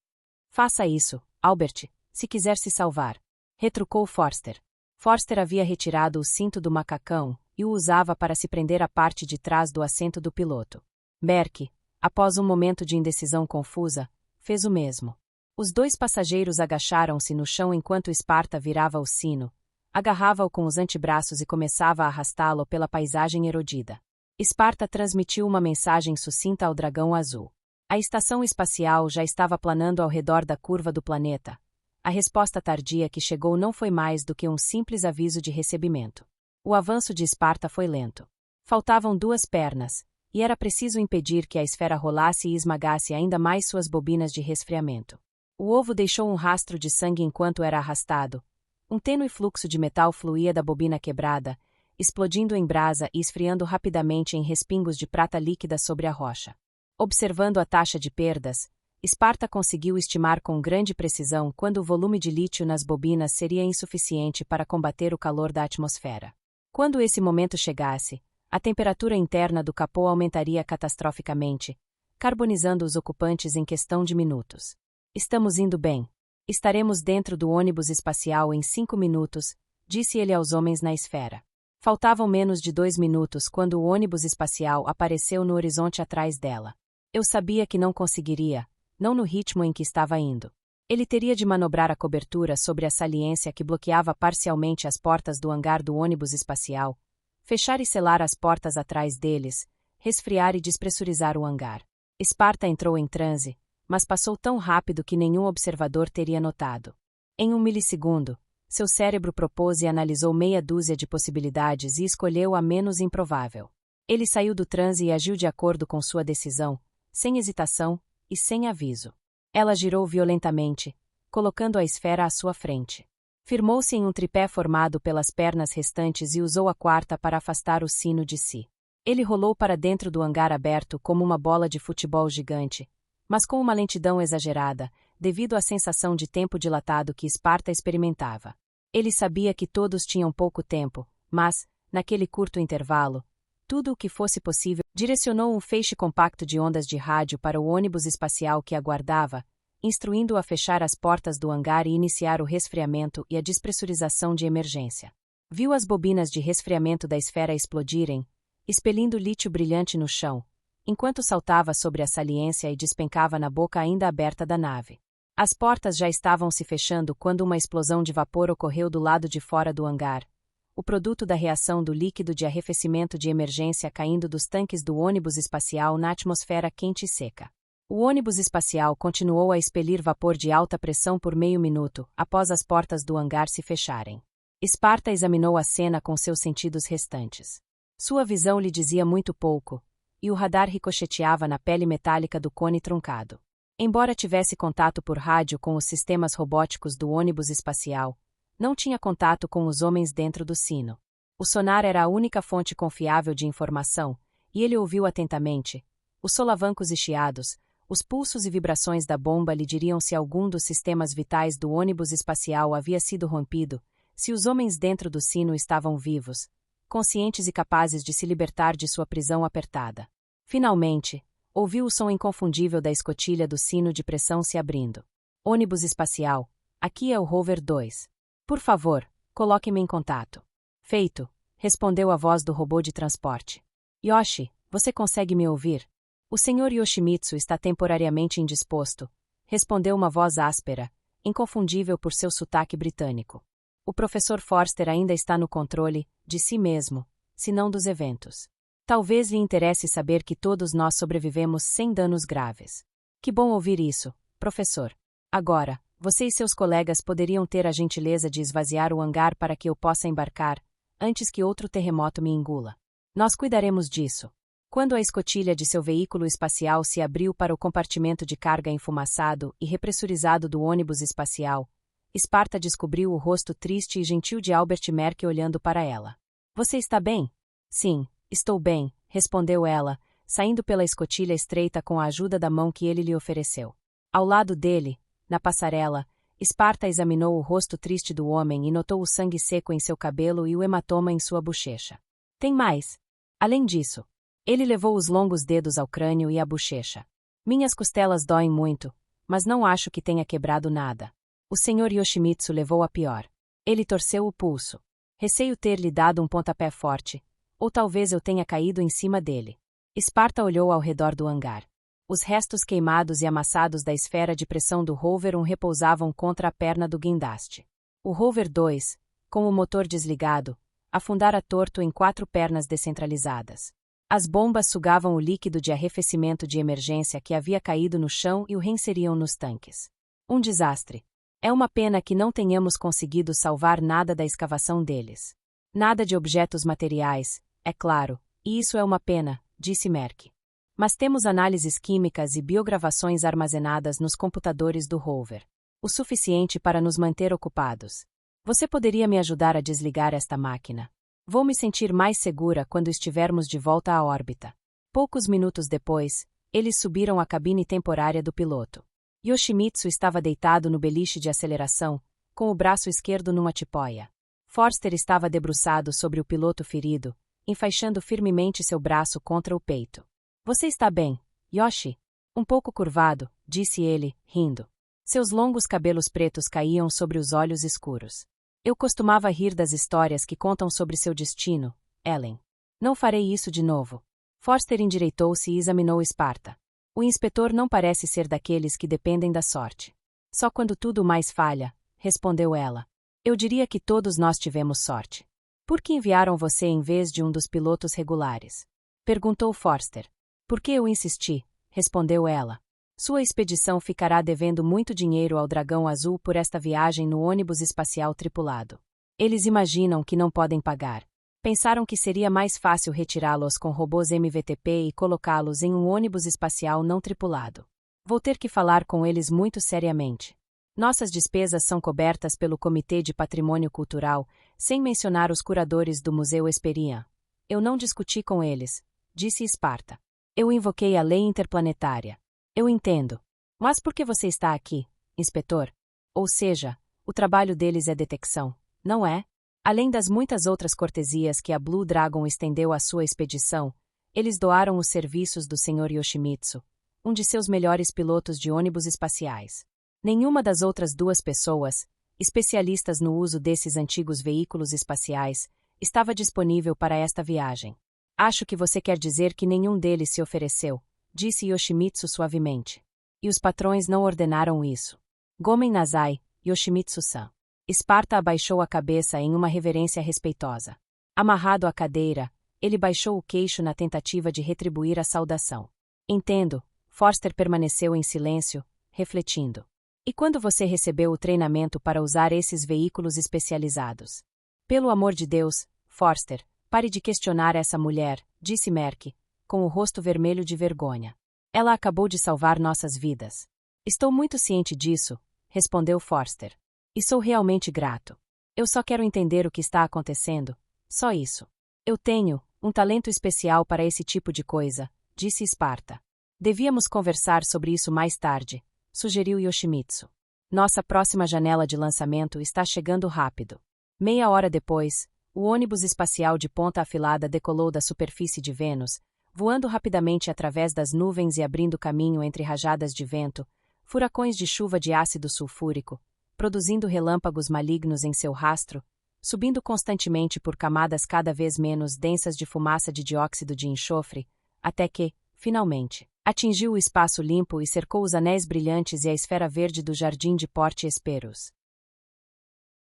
Faça isso, Albert, se quiser se salvar. Retrucou Forster. Forster havia retirado o cinto do macacão e o usava para se prender à parte de trás do assento do piloto. Merck, após um momento de indecisão confusa, fez o mesmo. Os dois passageiros agacharam-se no chão enquanto Esparta virava o sino, agarrava-o com os antebraços e começava a arrastá-lo pela paisagem erodida. Esparta transmitiu uma mensagem sucinta ao dragão azul. A estação espacial já estava planando ao redor da curva do planeta. A resposta tardia que chegou não foi mais do que um simples aviso de recebimento. O avanço de Esparta foi lento. Faltavam 2 pernas, e era preciso impedir que a esfera rolasse e esmagasse ainda mais suas bobinas de resfriamento. O ovo deixou um rastro de sangue enquanto era arrastado. Um tênue fluxo de metal fluía da bobina quebrada, explodindo em brasa e esfriando rapidamente em respingos de prata líquida sobre a rocha. Observando a taxa de perdas, Esparta conseguiu estimar com grande precisão quando o volume de lítio nas bobinas seria insuficiente para combater o calor da atmosfera. Quando esse momento chegasse, a temperatura interna do capô aumentaria catastroficamente, carbonizando os ocupantes em questão de minutos. Estamos indo bem. Estaremos dentro do ônibus espacial em 5 minutos, disse ele aos homens na esfera. Faltavam menos de 2 minutos quando o ônibus espacial apareceu no horizonte atrás dela. Eu sabia que não conseguiria, não no ritmo em que estava indo. Ele teria de manobrar a cobertura sobre a saliência que bloqueava parcialmente as portas do hangar do ônibus espacial, fechar e selar as portas atrás deles, resfriar e despressurizar o hangar. Esparta entrou em transe, mas passou tão rápido que nenhum observador teria notado. Em 1 milissegundo, seu cérebro propôs e analisou meia dúzia de possibilidades e escolheu a menos improvável. Ele saiu do transe e agiu de acordo com sua decisão, sem hesitação e sem aviso. Ela girou violentamente, colocando a esfera à sua frente. Firmou-se em um tripé formado pelas pernas restantes e usou a quarta para afastar o sino de si. Ele rolou para dentro do hangar aberto como uma bola de futebol gigante, mas com uma lentidão exagerada, devido à sensação de tempo dilatado que Esparta experimentava. Ele sabia que todos tinham pouco tempo, mas, naquele curto intervalo, tudo o que fosse possível, direcionou um feixe compacto de ondas de rádio para o ônibus espacial que aguardava, instruindo-o a fechar as portas do hangar e iniciar o resfriamento e a despressurização de emergência. Viu as bobinas de resfriamento da esfera explodirem, expelindo lítio brilhante no chão, enquanto saltava sobre a saliência e despencava na boca ainda aberta da nave. As portas já estavam se fechando quando uma explosão de vapor ocorreu do lado de fora do hangar, o produto da reação do líquido de arrefecimento de emergência caindo dos tanques do ônibus espacial na atmosfera quente e seca. O ônibus espacial continuou a expelir vapor de alta pressão por meio minuto, após as portas do hangar se fecharem. Esparta examinou a cena com seus sentidos restantes. Sua visão lhe dizia muito pouco, e o radar ricocheteava na pele metálica do cone truncado. Embora tivesse contato por rádio com os sistemas robóticos do ônibus espacial, não tinha contato com os homens dentro do sino. O sonar era a única fonte confiável de informação, e ele ouviu atentamente. Os solavancos e chiados, os pulsos e vibrações da bomba lhe diriam se algum dos sistemas vitais do ônibus espacial havia sido rompido, se os homens dentro do sino estavam vivos, conscientes e capazes de se libertar de sua prisão apertada. Finalmente, ouviu o som inconfundível da escotilha do sino de pressão se abrindo. Ônibus espacial, aqui é o Rover 2. Por favor, coloque-me em contato. Feito, respondeu a voz do robô de transporte. Yoshi, você consegue me ouvir? O Sr. Yoshimitsu está temporariamente indisposto, respondeu uma voz áspera, inconfundível por seu sotaque britânico. O professor Forster ainda está no controle de si mesmo, se não dos eventos. Talvez lhe interesse saber que todos nós sobrevivemos sem danos graves. Que bom ouvir isso, professor. Agora, você e seus colegas poderiam ter a gentileza de esvaziar o hangar para que eu possa embarcar, antes que outro terremoto me engula. Nós cuidaremos disso. Quando a escotilha de seu veículo espacial se abriu para o compartimento de carga enfumaçado e repressurizado do ônibus espacial, Sparta descobriu o rosto triste e gentil de Albert Merck olhando para ela. Você está bem? Sim, estou bem, respondeu ela, saindo pela escotilha estreita com a ajuda da mão que ele lhe ofereceu. Ao lado dele, na passarela, Sparta examinou o rosto triste do homem e notou o sangue seco em seu cabelo e o hematoma em sua bochecha. Tem mais. Além disso, ele levou os longos dedos ao crânio e à bochecha. Minhas costelas doem muito, mas não acho que tenha quebrado nada. O Sr. Yoshimitsu levou a pior. Ele torceu o pulso. Receio ter lhe dado um pontapé forte, ou talvez eu tenha caído em cima dele. Sparta olhou ao redor do hangar. Os restos queimados e amassados da esfera de pressão do Rover 1 repousavam contra a perna do guindaste. O Rover 2, com o motor desligado, afundara torto em 4 pernas descentralizadas. As bombas sugavam o líquido de arrefecimento de emergência que havia caído no chão e o reinseriam nos tanques. Um desastre. É uma pena que não tenhamos conseguido salvar nada da escavação deles. Nada de objetos materiais, é claro, e isso é uma pena, disse Merck. Mas temos análises químicas e biogravações armazenadas nos computadores do Rover. O suficiente para nos manter ocupados. Você poderia me ajudar a desligar esta máquina? Vou me sentir mais segura quando estivermos de volta à órbita. Poucos minutos depois, eles subiram à cabine temporária do piloto. Yoshimitsu estava deitado no beliche de aceleração, com o braço esquerdo numa tipóia. Forster estava debruçado sobre o piloto ferido, enfaixando firmemente seu braço contra o peito. Você está bem, Yoshi? Um pouco curvado, disse ele, rindo. Seus longos cabelos pretos caíam sobre os olhos escuros. Eu costumava rir das histórias que contam sobre seu destino, Ellen. Não farei isso de novo. Forster endireitou-se e examinou Sparta. O inspetor não parece ser daqueles que dependem da sorte. Só quando tudo mais falha, respondeu ela. Eu diria que todos nós tivemos sorte. Por que enviaram você em vez de um dos pilotos regulares? Perguntou Forster. Porque eu insisti, respondeu ela. Sua expedição ficará devendo muito dinheiro ao Dragão Azul por esta viagem no ônibus espacial tripulado. Eles imaginam que não podem pagar. Pensaram que seria mais fácil retirá-los com robôs MVTP e colocá-los em um ônibus espacial não tripulado. Vou ter que falar com eles muito seriamente. Nossas despesas são cobertas pelo Comitê de Patrimônio Cultural, sem mencionar os curadores do Museu Esperian. Eu não discuti com eles, disse Sparta. Eu invoquei a lei interplanetária. Eu entendo. Mas por que você está aqui, inspetor? Ou seja, o trabalho deles é detecção, não é? Além das muitas outras cortesias que a Blue Dragon estendeu à sua expedição, eles doaram os serviços do Sr. Yoshimitsu, um de seus melhores pilotos de ônibus espaciais. Nenhuma das outras 2 pessoas, especialistas no uso desses antigos veículos espaciais, estava disponível para esta viagem. Acho que você quer dizer que nenhum deles se ofereceu, disse Yoshimitsu suavemente. E os patrões não ordenaram isso. Gomen Nasai, Yoshimitsu-san. Sparta abaixou a cabeça em uma reverência respeitosa. Amarrado à cadeira, ele baixou o queixo na tentativa de retribuir a saudação. Entendo, Forster permaneceu em silêncio, refletindo. E quando você recebeu o treinamento para usar esses veículos especializados? Pelo amor de Deus, Forster, pare de questionar essa mulher, disse Merck, com o rosto vermelho de vergonha. Ela acabou de salvar nossas vidas. Estou muito ciente disso, respondeu Forster. E sou realmente grato. Eu só quero entender o que está acontecendo. Só isso. Eu tenho um talento especial para esse tipo de coisa, disse Esparta. Devíamos conversar sobre isso mais tarde, sugeriu Yoshimitsu. Nossa próxima janela de lançamento está chegando rápido. Meia hora depois, o ônibus espacial de ponta afilada decolou da superfície de Vênus, voando rapidamente através das nuvens e abrindo caminho entre rajadas de vento, furacões de chuva de ácido sulfúrico, produzindo relâmpagos malignos em seu rastro, subindo constantemente por camadas cada vez menos densas de fumaça de dióxido de enxofre, até que, finalmente, atingiu o espaço limpo e cercou os anéis brilhantes e a esfera verde do jardim de Porte Esperus.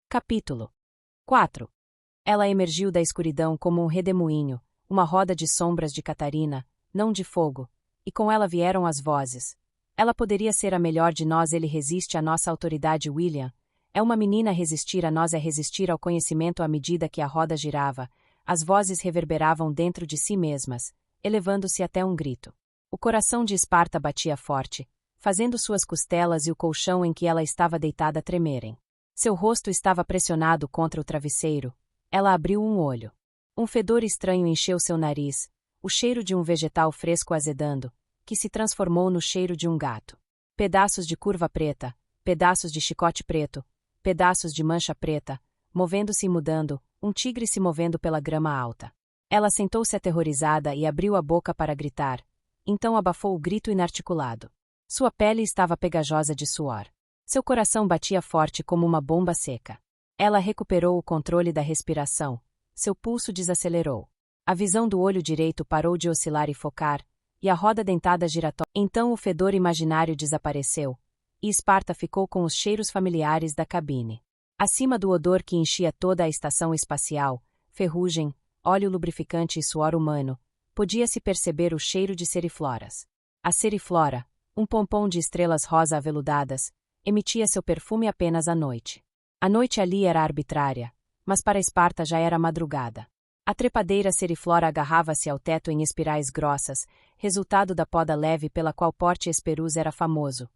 Capítulo 4. Ela emergiu da escuridão como um redemoinho, uma roda de sombras de Catarina, não de fogo, e com ela vieram as vozes. Ela poderia ser a melhor de nós, ele resiste à nossa autoridade, William. É uma menina resistir a nós, é resistir ao conhecimento à medida que a roda girava. As vozes reverberavam dentro de si mesmas, elevando-se até um grito. O coração de Esparta batia forte, fazendo suas costelas e o colchão em que ela estava deitada tremerem. Seu rosto estava pressionado contra o travesseiro. Ela abriu um olho. Um fedor estranho encheu seu nariz, o cheiro de um vegetal fresco azedando, que se transformou no cheiro de um gato. Pedaços de curva preta, pedaços de chicote preto, pedaços de mancha preta, movendo-se e mudando, um tigre se movendo pela grama alta. Ela sentou-se aterrorizada e abriu a boca para gritar. Então abafou o grito inarticulado. Sua pele estava pegajosa de suor. Seu coração batia forte como uma bomba seca. Ela recuperou o controle da respiração. Seu pulso desacelerou. A visão do olho direito parou de oscilar e focar, e a roda dentada giratória. Então o fedor imaginário desapareceu, e Esparta ficou com os cheiros familiares da cabine. Acima do odor que enchia toda a estação espacial, ferrugem, óleo lubrificante e suor humano, podia-se perceber o cheiro de serifloras. A seriflora, um pompom de estrelas rosa aveludadas, emitia seu perfume apenas à noite. A noite ali era arbitrária, mas para Esparta já era madrugada. A trepadeira seriflora agarrava-se ao teto em espirais grossas, resultado da poda leve pela qual Porte Esperus era famoso.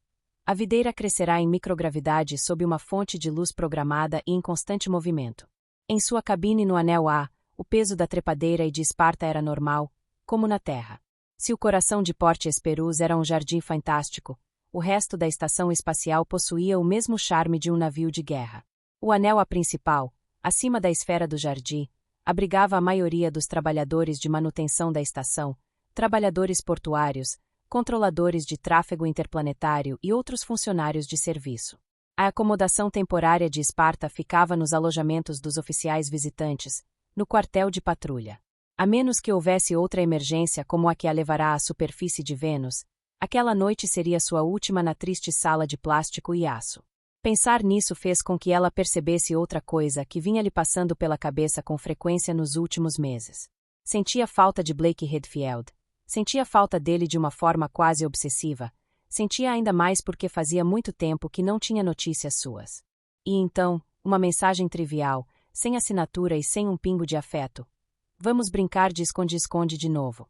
A videira crescerá em microgravidade sob uma fonte de luz programada e em constante movimento. Em sua cabine no anel A, o peso da trepadeira e de Esparta era normal, como na Terra. Se o coração de Porte Esperus era um jardim fantástico, o resto da estação espacial possuía o mesmo charme de um navio de guerra. O anel A principal, acima da esfera do jardim, abrigava a maioria dos trabalhadores de manutenção da estação, trabalhadores portuários, controladores de tráfego interplanetário e outros funcionários de serviço. A acomodação temporária de Esparta ficava nos alojamentos dos oficiais visitantes, no quartel de patrulha. A menos que houvesse outra emergência como a que a levará à superfície de Vênus, aquela noite seria sua última na triste sala de plástico e aço. Pensar nisso fez com que ela percebesse outra coisa que vinha lhe passando pela cabeça com frequência nos últimos meses. Sentia falta de Blake Redfield. Sentia falta dele de uma forma quase obsessiva. Sentia ainda mais porque fazia muito tempo que não tinha notícias suas. E então, uma mensagem trivial, sem assinatura e sem um pingo de afeto. Vamos brincar de esconde-esconde de novo.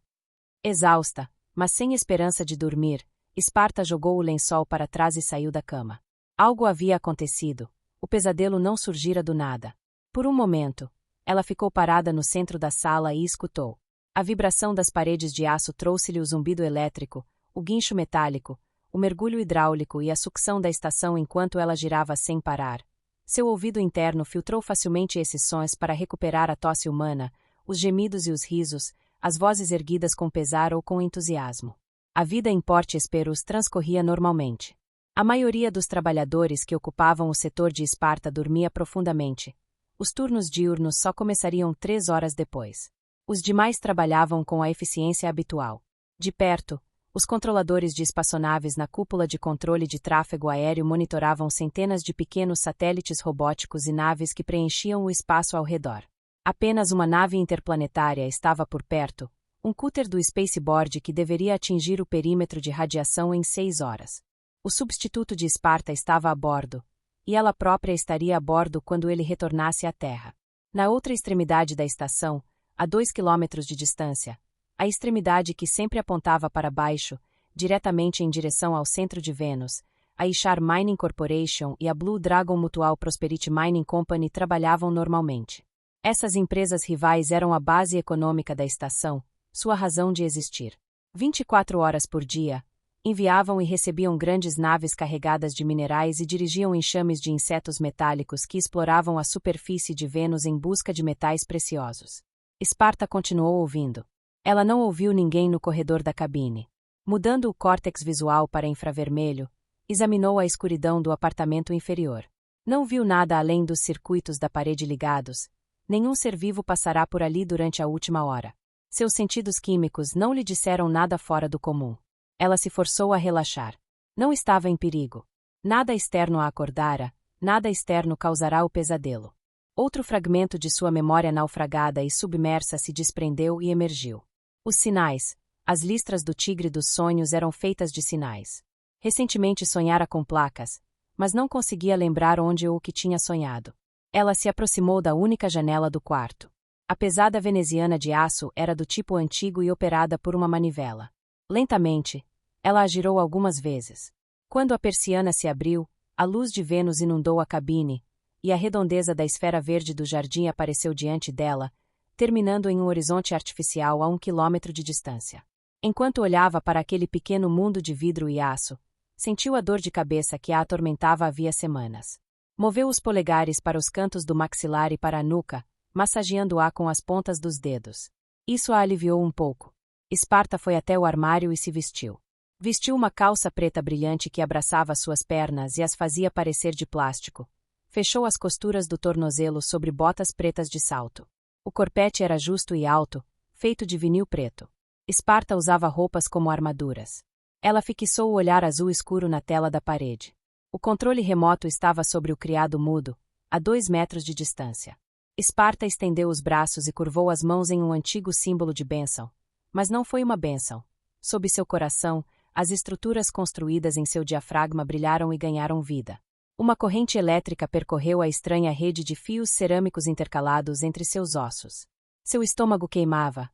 Exausta, mas sem esperança de dormir, Esparta jogou o lençol para trás e saiu da cama. Algo havia acontecido. O pesadelo não surgira do nada. Por um momento, ela ficou parada no centro da sala e escutou. A vibração das paredes de aço trouxe-lhe o zumbido elétrico, o guincho metálico, o mergulho hidráulico e a sucção da estação enquanto ela girava sem parar. Seu ouvido interno filtrou facilmente esses sons para recuperar a tosse humana, os gemidos e os risos, as vozes erguidas com pesar ou com entusiasmo. A vida em Porte Esperus transcorria normalmente. A maioria dos trabalhadores que ocupavam o setor de Esparta dormia profundamente. Os turnos diurnos só começariam 3 horas depois. Os demais trabalhavam com a eficiência habitual. De perto, os controladores de espaçonaves na cúpula de controle de tráfego aéreo monitoravam centenas de pequenos satélites robóticos e naves que preenchiam o espaço ao redor. Apenas uma nave interplanetária estava por perto, um cúter do Spaceboard que deveria atingir o perímetro de radiação em 6 horas. O substituto de Esparta estava a bordo, e ela própria estaria a bordo quando ele retornasse à Terra. Na outra extremidade da estação, a 2 quilômetros de distância, a extremidade que sempre apontava para baixo, diretamente em direção ao centro de Vênus, a Ishar Mining Corporation e a Blue Dragon Mutual Prosperity Mining Company trabalhavam normalmente. Essas empresas rivais eram a base econômica da estação, sua razão de existir. 24 horas por dia, enviavam e recebiam grandes naves carregadas de minerais e dirigiam enxames de insetos metálicos que exploravam a superfície de Vênus em busca de metais preciosos. Sparta continuou ouvindo. Ela não ouviu ninguém no corredor da cabine. Mudando o córtex visual para infravermelho, examinou a escuridão do apartamento inferior. Não viu nada além dos circuitos da parede ligados. Nenhum ser vivo passará por ali durante a última hora. Seus sentidos químicos não lhe disseram nada fora do comum. Ela se forçou a relaxar. Não estava em perigo. Nada externo a acordara, nada externo causará o pesadelo. Outro fragmento de sua memória naufragada e submersa se desprendeu e emergiu. Os sinais, as listras do tigre dos sonhos eram feitas de sinais. Recentemente sonhara com placas, mas não conseguia lembrar onde ou o que tinha sonhado. Ela se aproximou da única janela do quarto. A pesada veneziana de aço era do tipo antigo e operada por uma manivela. Lentamente, ela a girou algumas vezes. Quando a persiana se abriu, a luz de Vênus inundou a cabine, e a redondeza da esfera verde do jardim apareceu diante dela, terminando em um horizonte artificial a 1 quilômetro de distância. Enquanto olhava para aquele pequeno mundo de vidro e aço, sentiu a dor de cabeça que a atormentava havia semanas. Moveu os polegares para os cantos do maxilar e para a nuca, massageando-a com as pontas dos dedos. Isso a aliviou um pouco. Sparta foi até o armário e se vestiu. Vestiu uma calça preta brilhante que abraçava suas pernas e as fazia parecer de plástico. Fechou as costuras do tornozelo sobre botas pretas de salto. O corpete era justo e alto, feito de vinil preto. Sparta usava roupas como armaduras. Ela fixou o olhar azul escuro na tela da parede. O controle remoto estava sobre o criado mudo, a 2 metros de distância. Sparta estendeu os braços e curvou as mãos em um antigo símbolo de bênção. Mas não foi uma bênção. Sob seu coração, as estruturas construídas em seu diafragma brilharam e ganharam vida. Uma corrente elétrica percorreu a estranha rede de fios cerâmicos intercalados entre seus ossos. Seu estômago queimava,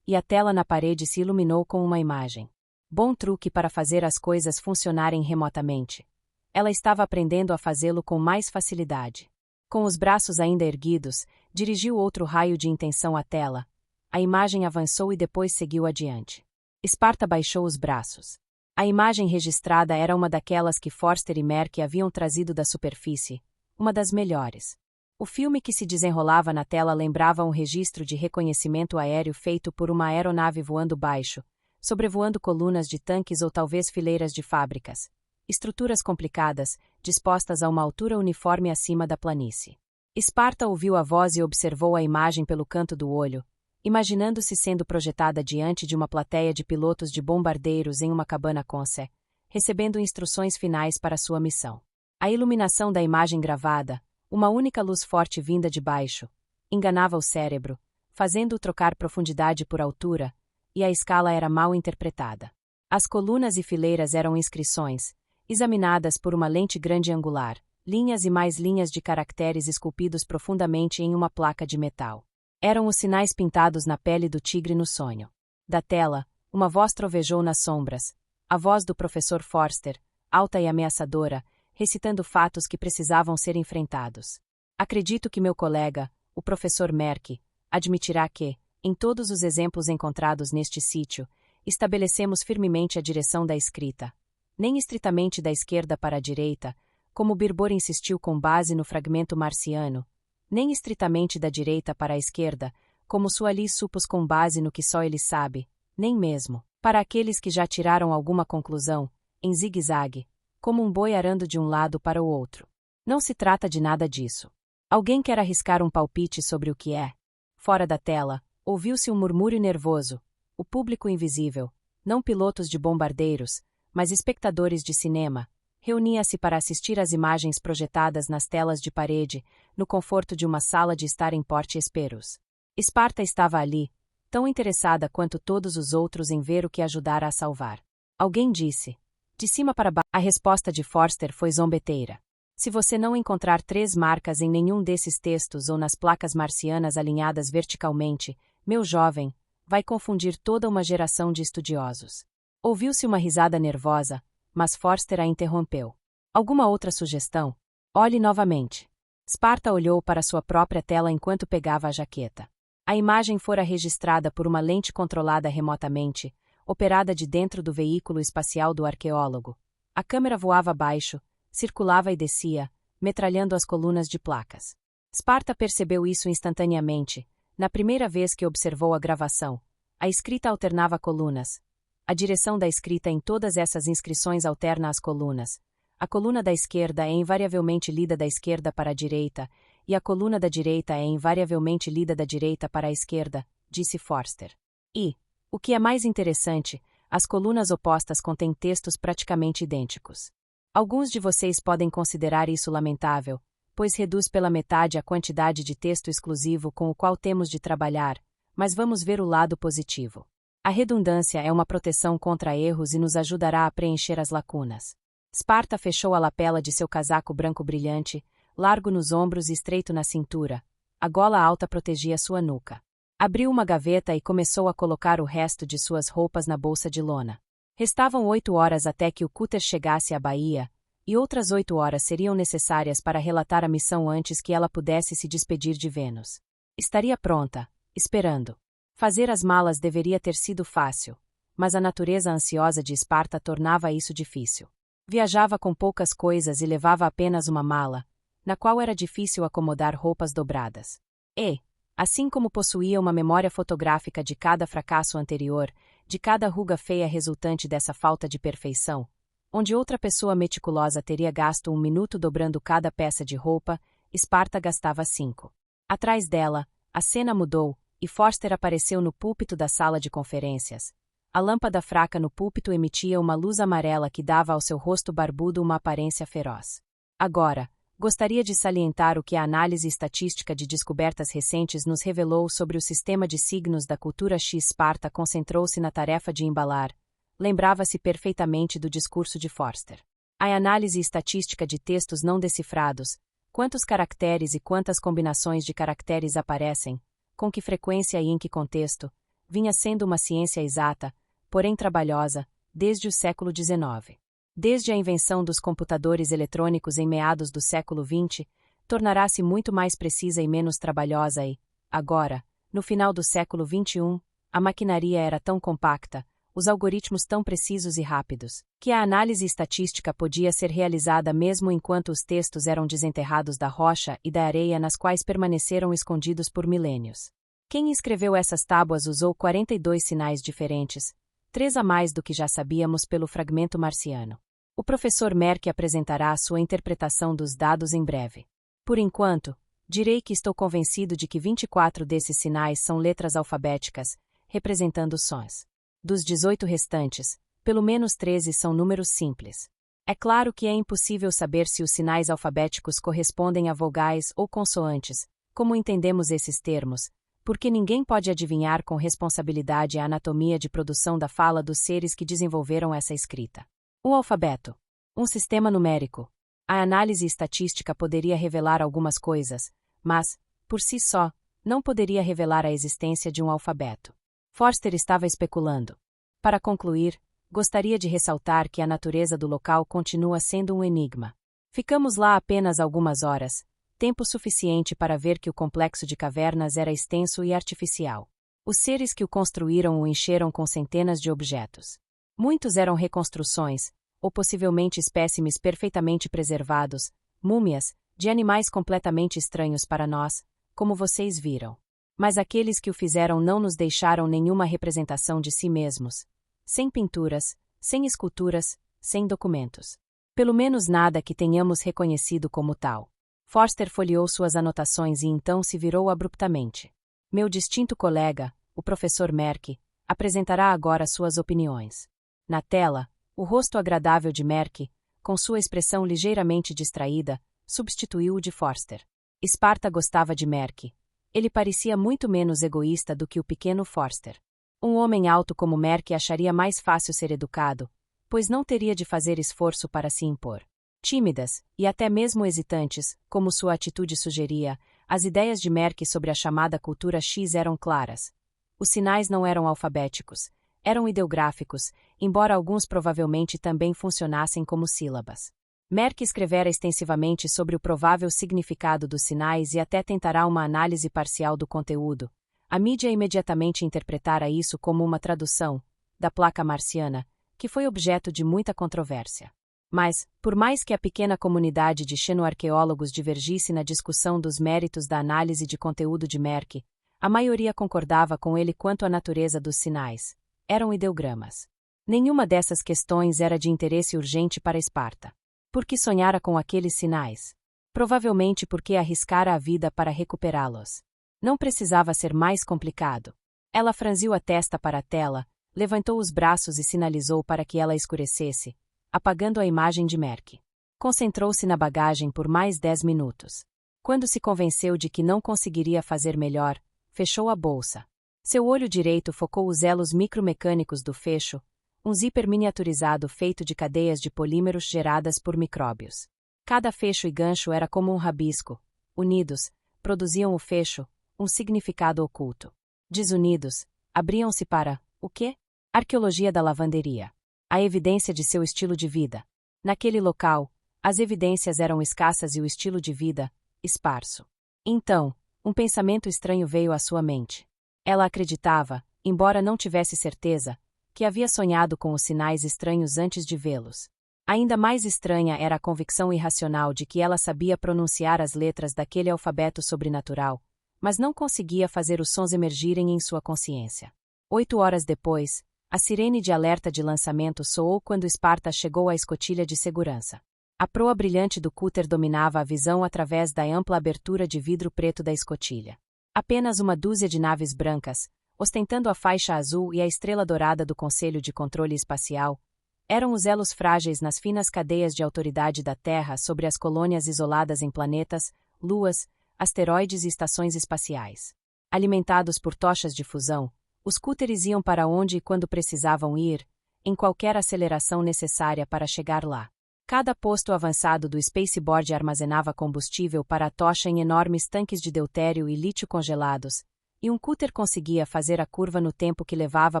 e a tela na parede se iluminou com uma imagem. Bom truque para fazer as coisas funcionarem remotamente. Ela estava aprendendo a fazê-lo com mais facilidade. Com os braços ainda erguidos, dirigiu outro raio de intenção à tela. A imagem avançou e depois seguiu adiante. Sparta baixou os braços. A imagem registrada era uma daquelas que Forster e Merck haviam trazido da superfície, uma das melhores. O filme que se desenrolava na tela lembrava um registro de reconhecimento aéreo feito por uma aeronave voando baixo, sobrevoando colunas de tanques ou talvez fileiras de fábricas. Estruturas complicadas, dispostas a uma altura uniforme acima da planície. Sparta ouviu a voz e observou a imagem pelo canto do olho, imaginando-se sendo projetada diante de uma plateia de pilotos de bombardeiros em uma cabana Conce, recebendo instruções finais para sua missão. A iluminação da imagem gravada, uma única luz forte vinda de baixo, enganava o cérebro, fazendo-o trocar profundidade por altura, e a escala era mal interpretada. As colunas e fileiras eram inscrições, examinadas por uma lente grande angular, linhas e mais linhas de caracteres esculpidos profundamente em uma placa de metal. Eram os sinais pintados na pele do tigre no sonho. Da tela, uma voz trovejou nas sombras, a voz do professor Forster, alta e ameaçadora, recitando fatos que precisavam ser enfrentados. Acredito que meu colega, o professor Merck, admitirá que, em todos os exemplos encontrados neste sítio, estabelecemos firmemente a direção da escrita, nem estritamente da esquerda para a direita, como Birbor insistiu com base no fragmento marciano, nem estritamente da direita para a esquerda, como Suali supôs com base no que só ele sabe, nem mesmo, para aqueles que já tiraram alguma conclusão, em zigue-zague, como um boi arando de um lado para o outro. Não se trata de nada disso. Alguém quer arriscar um palpite sobre o que é? Fora da tela, ouviu-se um murmúrio nervoso. O público invisível, não pilotos de bombardeiros, mas espectadores de cinema, reunia-se para assistir às imagens projetadas nas telas de parede, no conforto de uma sala de estar em Porte Esperos. Sparta estava ali, tão interessada quanto todos os outros em ver o que ajudara a salvar. Alguém disse, de cima para baixo. A resposta de Forster foi zombeteira. Se você não encontrar 3 marcas em nenhum desses textos ou nas placas marcianas alinhadas verticalmente, meu jovem, vai confundir toda uma geração de estudiosos. Ouviu-se uma risada nervosa, mas Forster a interrompeu. Alguma outra sugestão? Olhe novamente. Sparta olhou para sua própria tela enquanto pegava a jaqueta. A imagem fora registrada por uma lente controlada remotamente, operada de dentro do veículo espacial do arqueólogo. A câmera voava abaixo, circulava e descia, metralhando as colunas de placas. Sparta percebeu isso instantaneamente, na primeira vez que observou a gravação. A escrita alternava colunas. A direção da escrita em todas essas inscrições alterna as colunas. A coluna da esquerda é invariavelmente lida da esquerda para a direita, e a coluna da direita é invariavelmente lida da direita para a esquerda, disse Forster. E, o que é mais interessante, as colunas opostas contêm textos praticamente idênticos. Alguns de vocês podem considerar isso lamentável, pois reduz pela metade a quantidade de texto exclusivo com o qual temos de trabalhar, mas vamos ver o lado positivo. A redundância é uma proteção contra erros e nos ajudará a preencher as lacunas. Sparta fechou a lapela de seu casaco branco brilhante, largo nos ombros e estreito na cintura. A gola alta protegia sua nuca. Abriu uma gaveta e começou a colocar o resto de suas roupas na bolsa de lona. Restavam 8 horas até que o cúter chegasse à Bahia, e outras 8 horas seriam necessárias para relatar a missão antes que ela pudesse se despedir de Vênus. Estaria pronta, esperando. Fazer as malas deveria ter sido fácil, mas a natureza ansiosa de Sparta tornava isso difícil. Viajava com poucas coisas e levava apenas uma mala, na qual era difícil acomodar roupas dobradas. E, assim como possuía uma memória fotográfica de cada fracasso anterior, de cada ruga feia resultante dessa falta de perfeição, onde outra pessoa meticulosa teria gasto 1 minuto dobrando cada peça de roupa, Sparta gastava 5. Atrás dela, a cena mudou, e Forster apareceu no púlpito da sala de conferências. A lâmpada fraca no púlpito emitia uma luz amarela que dava ao seu rosto barbudo uma aparência feroz. Agora, gostaria de salientar o que a análise estatística de descobertas recentes nos revelou sobre o sistema de signos da cultura X. Sparta concentrou-se na tarefa de embalar. Lembrava-se perfeitamente do discurso de Forster. A análise estatística de textos não decifrados, quantos caracteres e quantas combinações de caracteres aparecem, com que frequência e em que contexto, vinha sendo uma ciência exata, porém trabalhosa, desde o século XIX. Desde a invenção dos computadores eletrônicos em meados do século XX, tornará-se muito mais precisa e menos trabalhosa e, agora, no final do século XXI, a maquinaria era tão compacta, os algoritmos tão precisos e rápidos, que a análise estatística podia ser realizada mesmo enquanto os textos eram desenterrados da rocha e da areia nas quais permaneceram escondidos por milênios. Quem escreveu essas tábuas usou 42 sinais diferentes, 3 a mais do que já sabíamos pelo fragmento marciano. O professor Merck apresentará a sua interpretação dos dados em breve. Por enquanto, direi que estou convencido de que 24 desses sinais são letras alfabéticas, representando sons. Dos 18 restantes, pelo menos 13 são números simples. É claro que é impossível saber se os sinais alfabéticos correspondem a vogais ou consoantes, como entendemos esses termos, porque ninguém pode adivinhar com responsabilidade a anatomia de produção da fala dos seres que desenvolveram essa escrita. Um alfabeto. Um sistema numérico. A análise estatística poderia revelar algumas coisas, mas, por si só, não poderia revelar a existência de um alfabeto. Forster estava especulando. Para concluir, gostaria de ressaltar que a natureza do local continua sendo um enigma. Ficamos lá apenas algumas horas, tempo suficiente para ver que o complexo de cavernas era extenso e artificial. Os seres que o construíram o encheram com centenas de objetos. Muitos eram reconstruções, ou possivelmente espécimes perfeitamente preservados, múmias, de animais completamente estranhos para nós, como vocês viram. Mas aqueles que o fizeram não nos deixaram nenhuma representação de si mesmos. Sem pinturas, sem esculturas, sem documentos. Pelo menos nada que tenhamos reconhecido como tal. Forster folheou suas anotações e então se virou abruptamente. Meu distinto colega, o professor Merck, apresentará agora suas opiniões. Na tela, o rosto agradável de Merck, com sua expressão ligeiramente distraída, substituiu o de Forster. Sparta gostava de Merck. Ele parecia muito menos egoísta do que o pequeno Forster. Um homem alto como Merck acharia mais fácil ser educado, pois não teria de fazer esforço para se impor. Tímidas, e até mesmo hesitantes, como sua atitude sugeria, as ideias de Merck sobre a chamada cultura X eram claras. Os sinais não eram alfabéticos, eram ideográficos, embora alguns provavelmente também funcionassem como sílabas. Merck escrevera extensivamente sobre o provável significado dos sinais e até tentará uma análise parcial do conteúdo. A mídia imediatamente interpretara isso como uma tradução da placa marciana, que foi objeto de muita controvérsia. Mas, por mais que a pequena comunidade de xenoarqueólogos divergisse na discussão dos méritos da análise de conteúdo de Merck, a maioria concordava com ele quanto à natureza dos sinais. Eram ideogramas. Nenhuma dessas questões era de interesse urgente para Esparta. Por que sonhara com aqueles sinais? Provavelmente porque arriscara a vida para recuperá-los. Não precisava ser mais complicado. Ela franziu a testa para a tela, levantou os braços e sinalizou para que ela escurecesse, apagando a imagem de Merck. Concentrou-se na bagagem por mais 10 minutos. Quando se convenceu de que não conseguiria fazer melhor, fechou a bolsa. Seu olho direito focou os elos micromecânicos do fecho, um zíper miniaturizado feito de cadeias de polímeros geradas por micróbios. Cada fecho e gancho era como um rabisco. Unidos, produziam o fecho, um significado oculto. Desunidos, abriam-se para, o quê? Arqueologia da lavanderia. A evidência de seu estilo de vida. Naquele local, as evidências eram escassas e o estilo de vida, esparso. Então, um pensamento estranho veio à sua mente. Ela acreditava, embora não tivesse certeza, que havia sonhado com os sinais estranhos antes de vê-los. Ainda mais estranha era a convicção irracional de que ela sabia pronunciar as letras daquele alfabeto sobrenatural, mas não conseguia fazer os sons emergirem em sua consciência. 8 horas depois, a sirene de alerta de lançamento soou quando Esparta chegou à escotilha de segurança. A proa brilhante do cúter dominava a visão através da ampla abertura de vidro preto da escotilha. Apenas uma dúzia de naves brancas, ostentando a faixa azul e a estrela dourada do Conselho de Controle Espacial, eram os elos frágeis nas finas cadeias de autoridade da Terra sobre as colônias isoladas em planetas, luas, asteroides e estações espaciais. Alimentados por tochas de fusão, os cúteres iam para onde e quando precisavam ir, em qualquer aceleração necessária para chegar lá. Cada posto avançado do Spaceboard armazenava combustível para a tocha em enormes tanques de deutério e lítio congelados, e um cúter conseguia fazer a curva no tempo que levava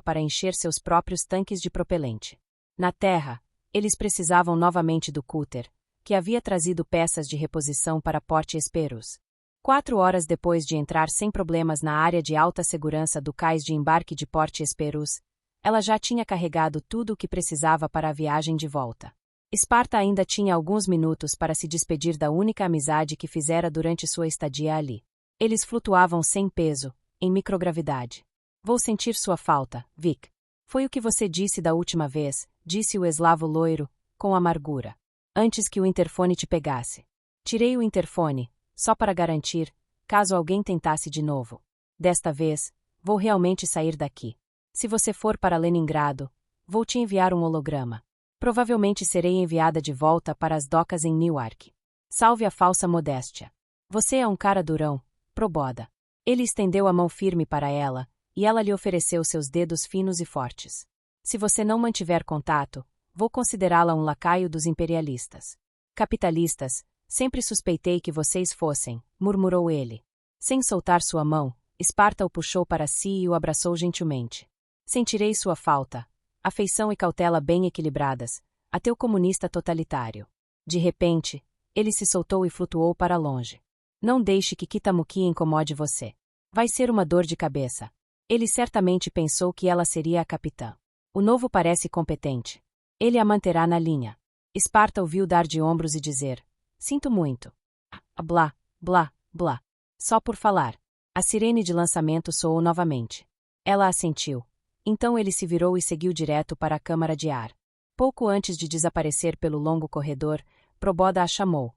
para encher seus próprios tanques de propelente. Na Terra, eles precisavam novamente do cúter, que havia trazido peças de reposição para Porte Esperus. 4 horas depois de entrar sem problemas na área de alta segurança do cais de embarque de Porte Esperus, ela já tinha carregado tudo o que precisava para a viagem de volta. Esparta ainda tinha alguns minutos para se despedir da única amizade que fizera durante sua estadia ali. Eles flutuavam sem peso, em microgravidade. Vou sentir sua falta, Vic. Foi o que você disse da última vez, disse o eslavo loiro, com amargura. Antes que o interfone te pegasse. Tirei o interfone, só para garantir, caso alguém tentasse de novo. Desta vez, vou realmente sair daqui. Se você for para Leningrado, vou te enviar um holograma. Provavelmente serei enviada de volta para as docas em Newark. Salve a falsa modéstia. Você é um cara durão, Proboda. Ele estendeu a mão firme para ela, e ela lhe ofereceu seus dedos finos e fortes. Se você não mantiver contato, vou considerá-la um lacaio dos imperialistas. Capitalistas, sempre suspeitei que vocês fossem, murmurou ele. Sem soltar sua mão, Esparta o puxou para si e o abraçou gentilmente. Sentirei sua falta, afeição e cautela bem equilibradas, a teu comunista totalitário. De repente, ele se soltou e flutuou para longe. Não deixe que Kitamuki incomode você. Vai ser uma dor de cabeça. Ele certamente pensou que ela seria a capitã. O novo parece competente. Ele a manterá na linha. Esparta ouviu dar de ombros e dizer: sinto muito. Blá, blá, blá. Só por falar. A sirene de lançamento soou novamente. Ela assentiu. Então ele se virou e seguiu direto para a câmara de ar. Pouco antes de desaparecer pelo longo corredor, Proboda a chamou.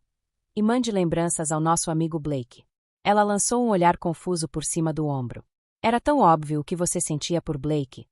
E mande lembranças ao nosso amigo Blake. Ela lançou um olhar confuso por cima do ombro. Era tão óbvio o que você sentia por Blake.